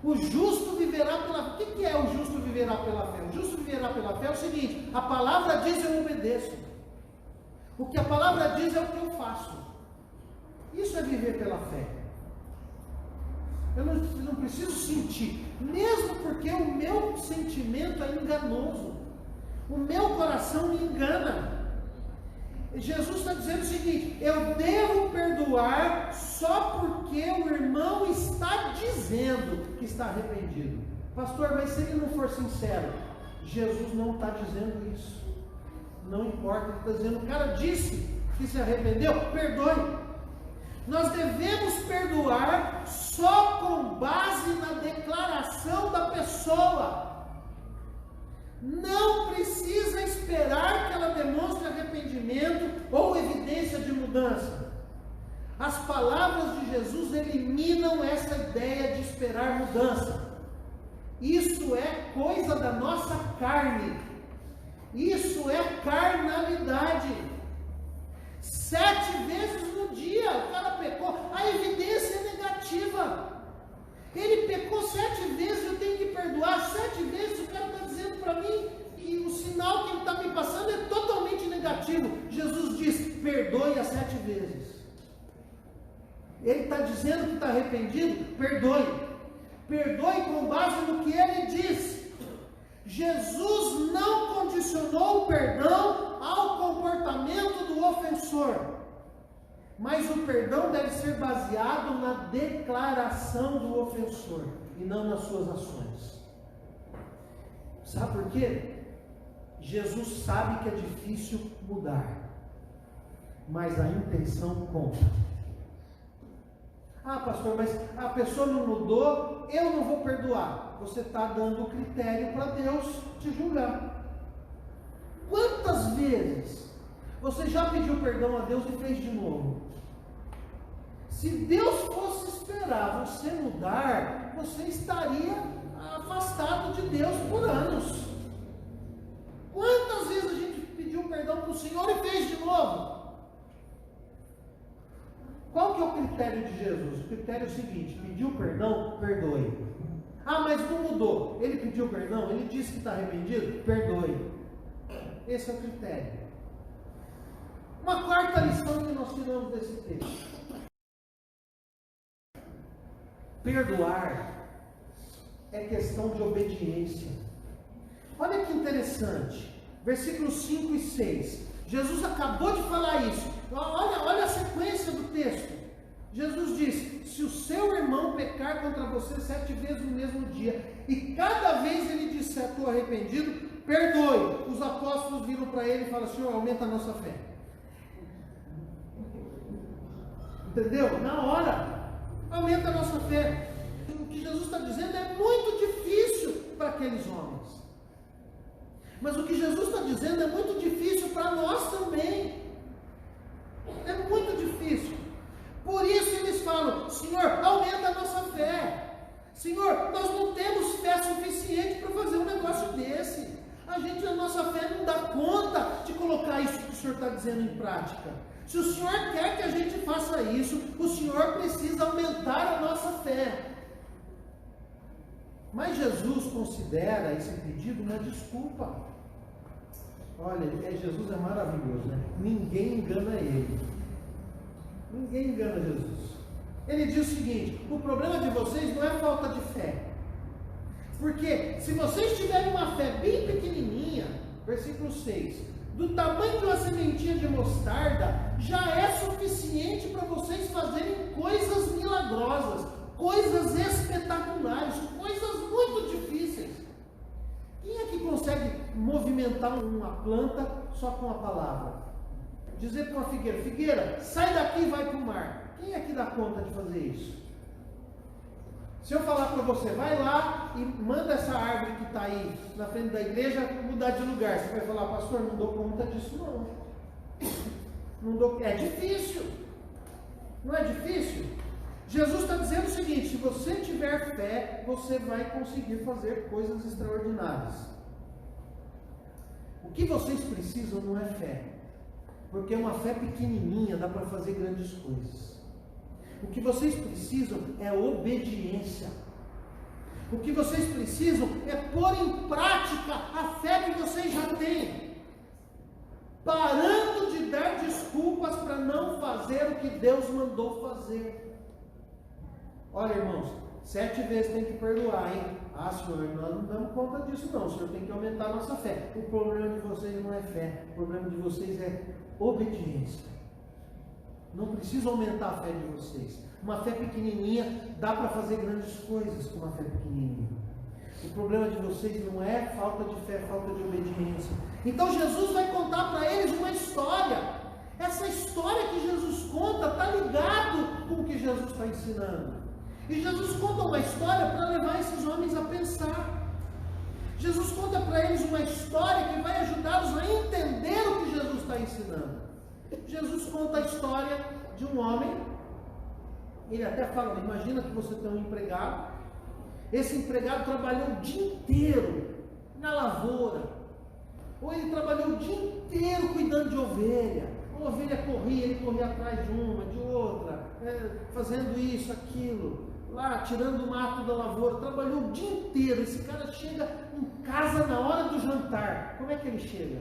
1. O justo viverá pela fé. O que é o justo viverá pela fé? O justo viverá pela fé é o seguinte: a palavra diz, eu obedeço. O que a palavra diz é o que eu faço. Isso é viver pela fé. Eu não preciso sentir, mesmo porque o meu sentimento é enganoso. O meu coração me engana. Jesus está dizendo o seguinte: eu devo perdoar só porque o irmão está dizendo que está arrependido. Pastor, mas se ele não for sincero? Jesus não está dizendo isso. Não importa, ele está dizendo, o cara disse que se arrependeu, perdoe. Nós devemos perdoar só com base na declaração da pessoa. Não precisa esperar que ela demonstre arrependimento ou evidência de mudança. As palavras de Jesus eliminam essa ideia de esperar mudança. Isso é coisa da nossa carne. Isso é carnalidade. 7 vezes no dia o cara pecou. A evidência é negativa. Ele pecou 7 vezes, eu tenho que perdoar 7 vezes. O cara está dizendo para mim que o sinal que ele está me passando é totalmente negativo. Jesus diz, perdoe as 7 vezes. Ele está dizendo que está arrependido, perdoe. Perdoe com base no que ele diz. Jesus não condicionou o perdão ao comportamento do ofensor, mas o perdão deve ser baseado na declaração do ofensor e não nas suas ações. Sabe por quê? Jesus sabe que é difícil mudar, mas a intenção conta. Ah, pastor, mas a pessoa não mudou, eu não vou perdoar. Você está dando o critério para Deus te julgar. Quantas vezes você já pediu perdão a Deus e fez de novo? Se Deus fosse esperar você mudar, você estaria afastado de Deus por anos. Quantas vezes a gente pediu perdão para o Senhor e fez de novo? Qual que é o critério de Jesus? O critério é o seguinte: pediu perdão, perdoe. Ah, mas não mudou. Ele pediu perdão, ele disse que está arrependido, perdoe. Esse é o critério. Uma quarta lição que nós tiramos desse texto: perdoar é questão de obediência. Olha que interessante, versículos 5 e 6. Jesus acabou de falar isso. Olha a sequência do texto. Jesus disse: se o seu irmão pecar contra você 7 vezes no mesmo dia, e cada vez ele disser, estou arrependido, perdoe. Os apóstolos viram para ele e falaram: Senhor, aumenta a nossa fé. Entendeu? Na hora, aumenta a nossa fé. O que Jesus está dizendo é muito difícil para aqueles homens. Mas o que Jesus está dizendo é muito difícil para nós também. É muito difícil. Por isso eles falam: Senhor, aumenta a nossa fé. Senhor, nós não temos fé suficiente para fazer um negócio desse. A nossa fé não dá conta de colocar isso que o Senhor está dizendo em prática. Se o Senhor quer que a gente faça isso, o Senhor precisa aumentar a nossa fé. Mas Jesus considera esse pedido uma desculpa. Olha, Jesus é maravilhoso, né? Ninguém engana ele. Ninguém engana Jesus. Ele diz o seguinte: o problema de vocês não é falta de fé. Porque se vocês tiverem uma fé bem pequenininha, versículo 6, do tamanho de uma sementinha de mostarda, já é suficiente para vocês fazerem coisas milagrosas, coisas espetaculares, coisas muito difíceis. Quem é que consegue movimentar uma planta só com a palavra? Dizer para uma figueira: figueira, sai daqui e vai para o mar. Quem é que dá conta de fazer isso? Se eu falar para você, vai lá e manda essa árvore que está aí na frente da igreja mudar de lugar, você vai falar: pastor, não dou conta disso não. É difícil. Não é difícil? Jesus está dizendo o seguinte: se você tiver fé, você vai conseguir fazer coisas extraordinárias. O que vocês precisam não é fé, porque uma fé pequenininha dá para fazer grandes coisas. O que vocês precisam é obediência. O que vocês precisam é pôr em prática a fé que vocês já têm, parando de dar desculpas para não fazer o que Deus mandou fazer. Olha, irmãos, 7 vezes tem que perdoar, hein? Ah, Senhor, nós não damos conta disso não. O Senhor tem que aumentar a nossa fé. O problema de vocês não é fé, o problema de vocês é obediência. Não precisa aumentar a fé de vocês. Uma fé pequenininha dá para fazer grandes coisas com uma fé pequenininha. O problema de vocês não é falta de fé, falta de obediência. Então Jesus vai contar para eles uma história. Essa história que Jesus conta está ligado com o que Jesus está ensinando. E Jesus conta uma história para levar esses homens a pensar. Jesus conta para eles uma história que vai ajudá-los a entender o que Jesus está ensinando. Jesus conta a história de um homem. Ele até fala, imagina que você tem um empregado. Esse empregado trabalhou o dia inteiro na lavoura. Ou ele trabalhou o dia inteiro cuidando de ovelha. A ovelha corria, ele corria atrás de uma, de outra, fazendo isso, aquilo, lá, tirando o mato da lavoura. Trabalhou o dia inteiro. Esse cara chega em casa na hora do jantar. Como é que ele chega?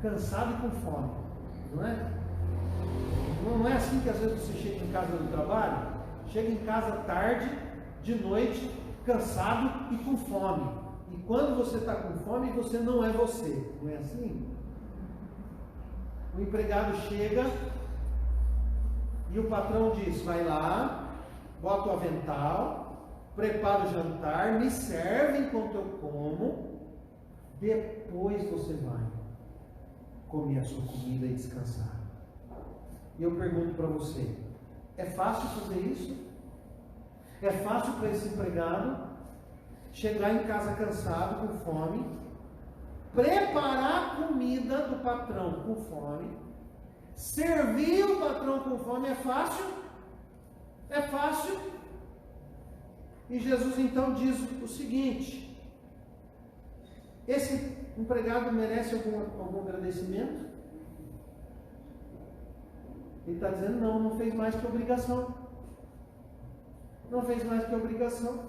Cansado e com fome, não é? Não é assim que às vezes você chega em casa do trabalho? Chega em casa tarde, de noite, cansado e com fome. E quando você está com fome, você não é você. Não é assim? O empregado chega e o patrão diz, vai lá, bota o avental, prepara o jantar, me serve enquanto eu como, depois você vai comer a sua comida e descansar. E eu pergunto para você, é fácil fazer isso? É fácil para esse empregado chegar em casa cansado, com fome, preparar a comida do patrão com fome, servir o patrão com fome? É fácil? É fácil? E Jesus então diz o seguinte, esse empregado merece algum agradecimento? Ele está dizendo, não fez mais que obrigação. Não fez mais que obrigação.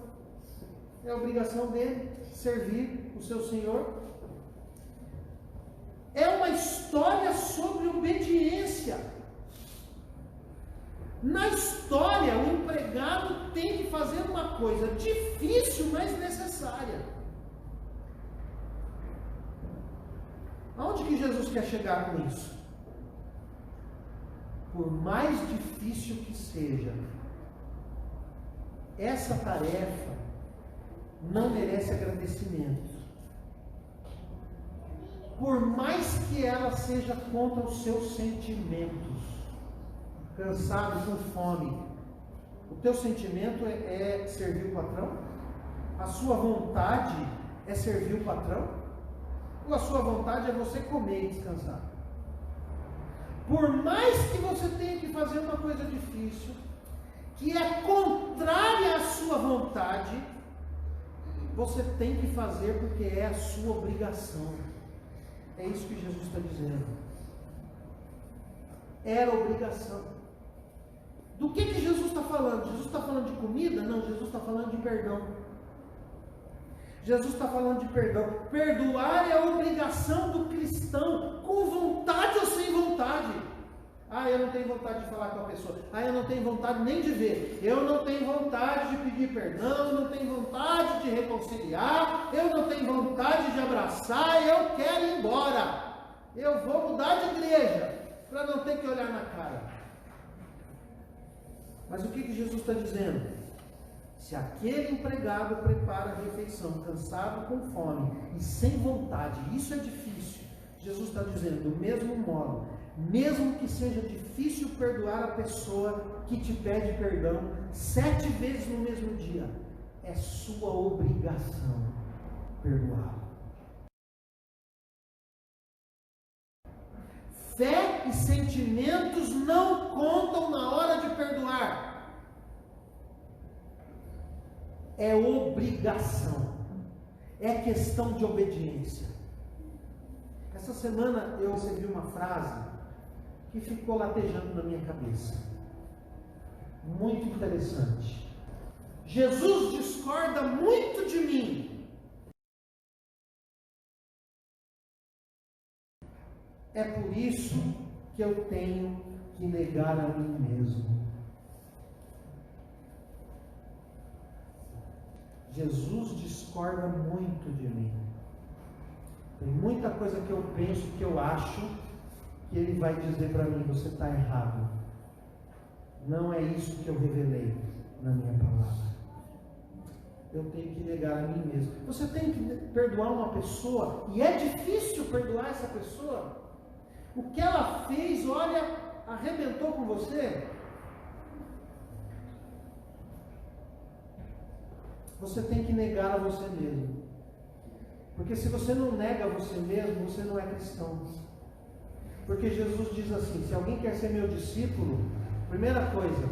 É a obrigação dele servir o seu Senhor. É uma história sobre obediência. Na história, o empregado tem que fazer uma coisa difícil, mas necessária. Aonde que Jesus quer chegar com isso? Por mais difícil que seja, essa tarefa não merece agradecimento. Por mais que ela seja contra os seus sentimentos, cansado, com fome, o teu sentimento é servir o patrão? A sua vontade é servir o patrão? Ou a sua vontade é você comer e descansar? Por mais que você tenha que fazer uma coisa difícil, que é contrária à sua vontade, você tem que fazer porque é a sua obrigação. É isso que Jesus está dizendo. Era obrigação. Do que Jesus está falando? Jesus está falando de comida? Não, Jesus está falando de perdão. Jesus está falando de perdão. Perdoar é a obrigação do cristão, com vontade ou sem vontade. Eu não tenho vontade de falar com a pessoa. Eu não tenho vontade nem de ver. Eu não tenho vontade de pedir perdão. Eu não tenho vontade de reconciliar. Eu não tenho vontade de abraçar. Eu quero ir embora. Eu vou mudar de igreja para não ter que olhar na cara. Mas o que Jesus está dizendo? Se aquele empregado prepara a refeição, cansado, com fome e sem vontade, isso é difícil. Jesus está dizendo, do mesmo modo, mesmo que seja difícil perdoar a pessoa que te pede perdão 7 vezes no mesmo dia, é sua obrigação perdoá-lo. Fé e sentimentos não contam na hora de perdoar. É obrigação. É questão de obediência. Essa semana eu recebi uma frase que ficou latejando na minha cabeça. Muito interessante. Jesus discorda muito de mim. É por isso que eu tenho que negar a mim mesmo. Jesus discorda muito de mim. Tem muita coisa que eu penso, que eu acho, que ele vai dizer para mim, você está errado. Não é isso que eu revelei na minha palavra. eu tenho que negar a mim mesmo. Você tem que perdoar uma pessoa, e é difícil perdoar essa pessoa. O que ela fez, olha, arrebentou com você. Você tem que negar a você mesmo. Porque se você não nega a você mesmo, você não é cristão. Porque Jesus diz assim: se alguém quer ser meu discípulo, primeira coisa,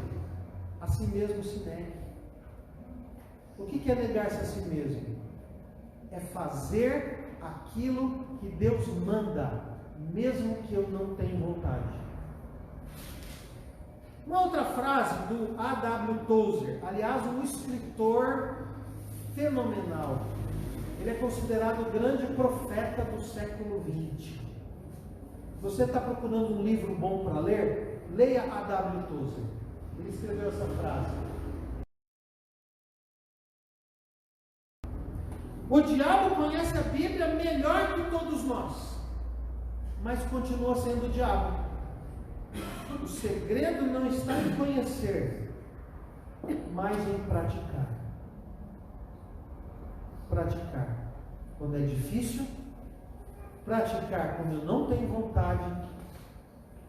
a si mesmo se negue. O que é negar-se a si mesmo? É fazer aquilo que Deus manda, mesmo que eu não tenha vontade. Uma outra frase do A.W. Tozer, aliás, um escritor fenomenal. Ele é considerado o grande profeta do século XX. Você está procurando um livro bom para ler? Leia A.W. Tozer. Ele escreveu essa frase: o diabo conhece a Bíblia melhor que todos nós, mas continua sendo o diabo. O segredo não está em conhecer, mas em praticar. Praticar quando é difícil, praticar quando eu não tenho vontade,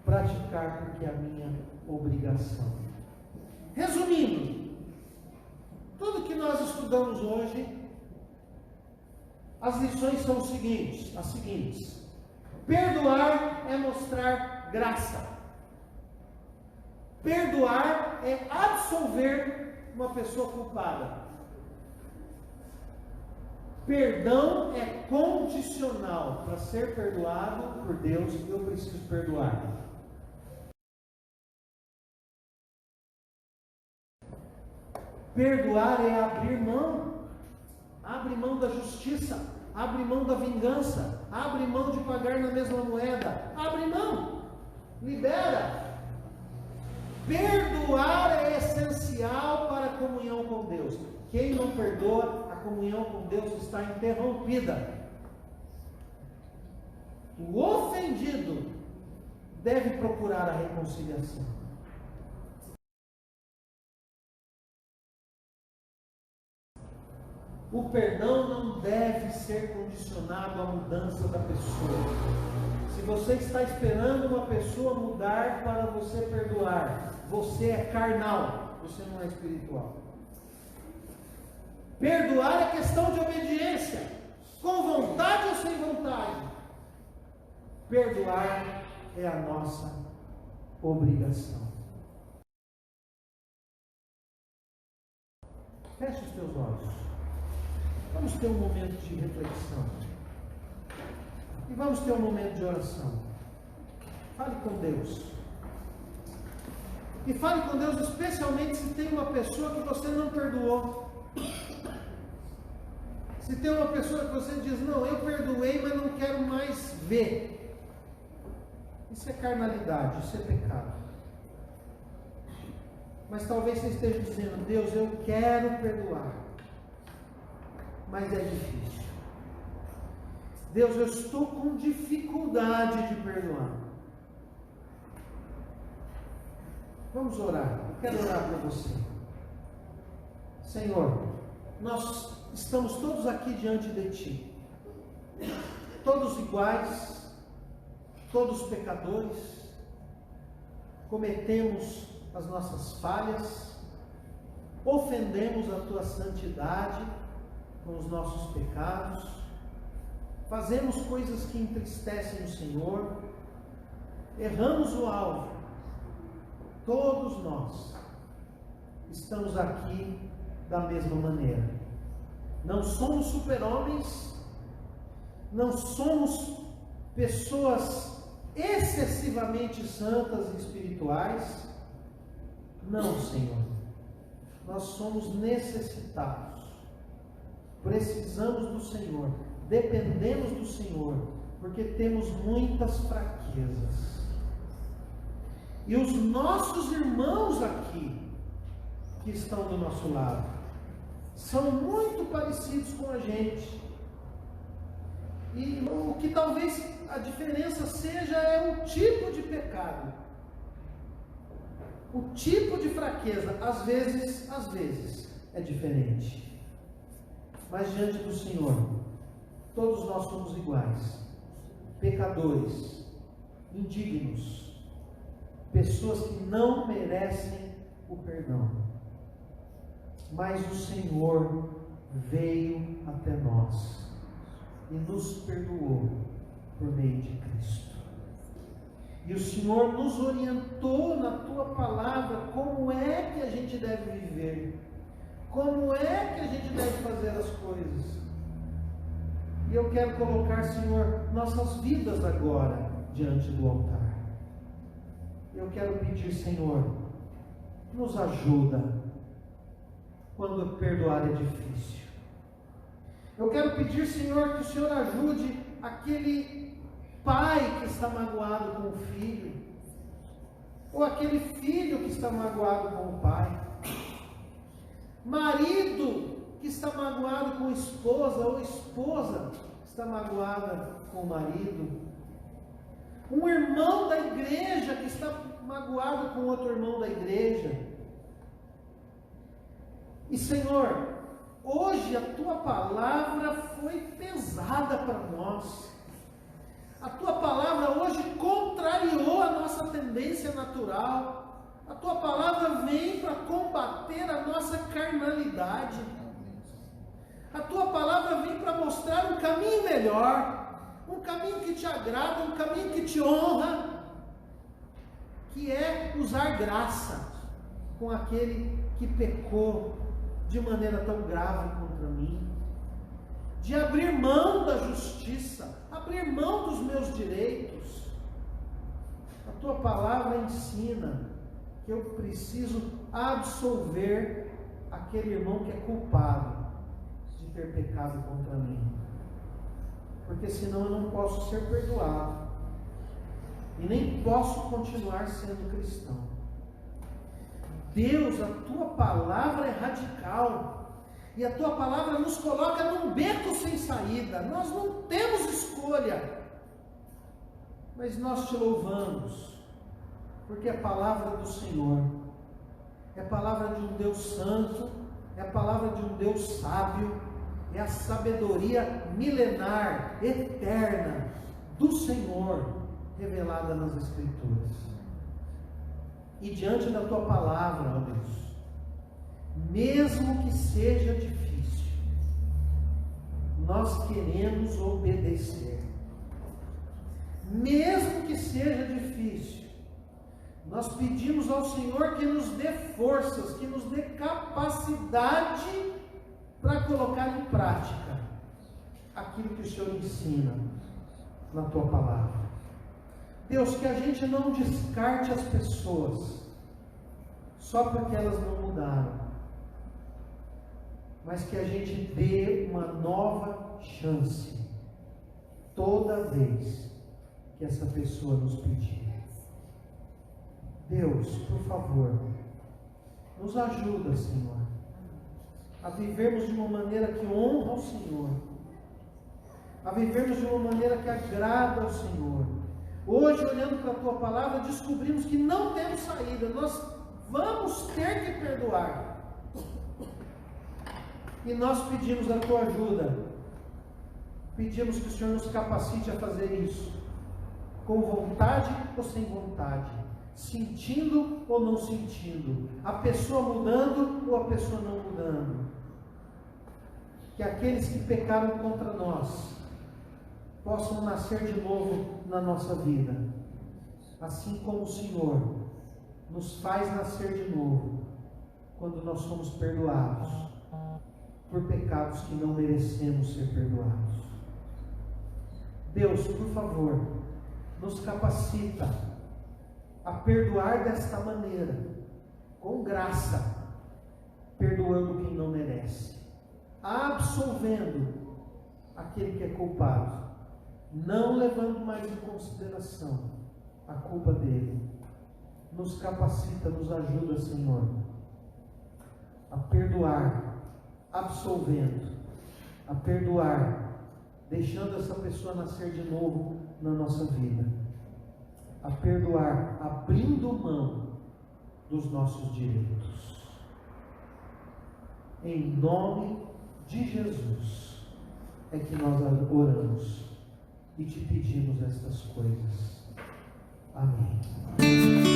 praticar porque é a minha obrigação. Resumindo, tudo que nós estudamos hoje, as lições são as seguintes. Perdoar é mostrar graça. Perdoar é absolver uma pessoa culpada. Perdão é condicional. Para ser perdoado por Deus, eu preciso perdoar. Perdoar é abrir mão. Abre mão da justiça. Abre mão da vingança. Abre mão de pagar na mesma moeda. Abre mão. Libera. Perdoar é essencial para a comunhão com Deus. Quem não perdoa, a comunhão com Deus está interrompida. O ofendido deve procurar a reconciliação. O perdão não deve ser condicionado à mudança da pessoa. Se você está esperando uma pessoa mudar para você perdoar, você é carnal, você não é espiritual. Perdoar é questão de obediência, com vontade ou sem vontade. Perdoar é a nossa obrigação. Feche os teus olhos. Vamos ter um momento de reflexão. E vamos ter um momento de oração. Fale com Deus. E fale com Deus especialmente se tem uma pessoa que você não perdoou. Se tem uma pessoa que você diz: não, eu perdoei, mas não quero mais ver. Isso é carnalidade, isso é pecado. Mas talvez você esteja dizendo: Deus, eu quero perdoar, mas é difícil. Deus, eu estou com dificuldade de perdoar. Vamos orar. Eu quero orar por você. Senhor, nós estamos todos aqui diante de Ti. Todos iguais, todos pecadores. Cometemos as nossas falhas. Ofendemos a Tua santidade com os nossos pecados. Fazemos coisas que entristecem o Senhor, erramos o alvo. Todos nós estamos aqui da mesma maneira. Não somos super-homens, não somos pessoas excessivamente santas e espirituais. Não, Senhor. Nós somos necessitados. Precisamos do Senhor. Dependemos do Senhor, porque temos muitas fraquezas. E os nossos irmãos aqui, que estão do nosso lado, são muito parecidos com a gente. E o que talvez a diferença seja é o tipo de pecado, o tipo de fraqueza. Às vezes é diferente. Mas diante do Senhor, todos nós somos iguais, pecadores, indignos, pessoas que não merecem o perdão. Mas o Senhor veio até nós e nos perdoou por meio de Cristo. E o Senhor nos orientou na Tua palavra como é que a gente deve viver, como é que a gente deve fazer as coisas. E eu quero colocar, Senhor, nossas vidas agora diante do altar. Eu quero pedir, Senhor, nos ajuda quando perdoar é difícil. Eu quero pedir, Senhor, que o Senhor ajude aquele pai que está magoado com o filho, ou aquele filho que está magoado com o pai, marido que está magoado com a esposa, ou esposa que está magoada com o marido, um irmão da igreja que está magoado com outro irmão da igreja. E Senhor, hoje a Tua palavra foi pesada para nós. A Tua palavra hoje contrariou a nossa tendência natural. A Tua palavra vem para combater a nossa carnalidade. A Tua palavra vem para mostrar um caminho melhor, um caminho que Te agrada, um caminho que Te honra, que é usar graça com aquele que pecou de maneira tão grave contra mim, de abrir mão da justiça, abrir mão dos meus direitos. A Tua palavra ensina que eu preciso absolver aquele irmão que é culpado de ter pecado contra mim, porque senão eu não posso ser perdoado e nem posso continuar sendo cristão. Deus, a Tua palavra é radical. E a Tua palavra nos coloca num beco sem saída. Nós não temos escolha. Mas nós Te louvamos, porque é a palavra do Senhor. É a palavra de um Deus santo. É a palavra de um Deus sábio. É a sabedoria milenar, eterna do Senhor, revelada nas Escrituras. E diante da Tua palavra, ó Deus, mesmo que seja difícil, nós queremos obedecer. Mesmo que seja difícil, nós pedimos ao Senhor que nos dê forças, que nos dê capacidade para colocar em prática aquilo que o Senhor ensina na Tua palavra. Deus, que a gente não descarte as pessoas só porque elas não mudaram, mas que a gente dê uma nova chance toda vez que essa pessoa nos pedir. Deus, por favor, nos ajuda, Senhor, a vivermos de uma maneira que honra ao Senhor, a vivermos de uma maneira que agrada ao Senhor. Hoje, olhando para a Tua palavra, descobrimos que não temos saída, nós vamos ter que perdoar. E nós pedimos a Tua ajuda, pedimos que o Senhor nos capacite a fazer isso, com vontade ou sem vontade, sentindo ou não sentindo, a pessoa mudando ou a pessoa não mudando. Que aqueles que pecaram contra nós possam nascer de novo na nossa vida, assim como o Senhor nos faz nascer de novo quando nós somos perdoados por pecados que não merecemos ser perdoados. Deus, por favor, nos capacita a perdoar desta maneira, com graça, perdoando quem não merece, absolvendo aquele que é culpado, não levando mais em consideração a culpa dele. Nos capacita, nos ajuda, Senhor, a perdoar, absolvendo, a perdoar, deixando essa pessoa nascer de novo na nossa vida, a perdoar, abrindo mão dos nossos direitos. Em nome de Jesus é que nós oramos e te pedimos estas coisas. Amém.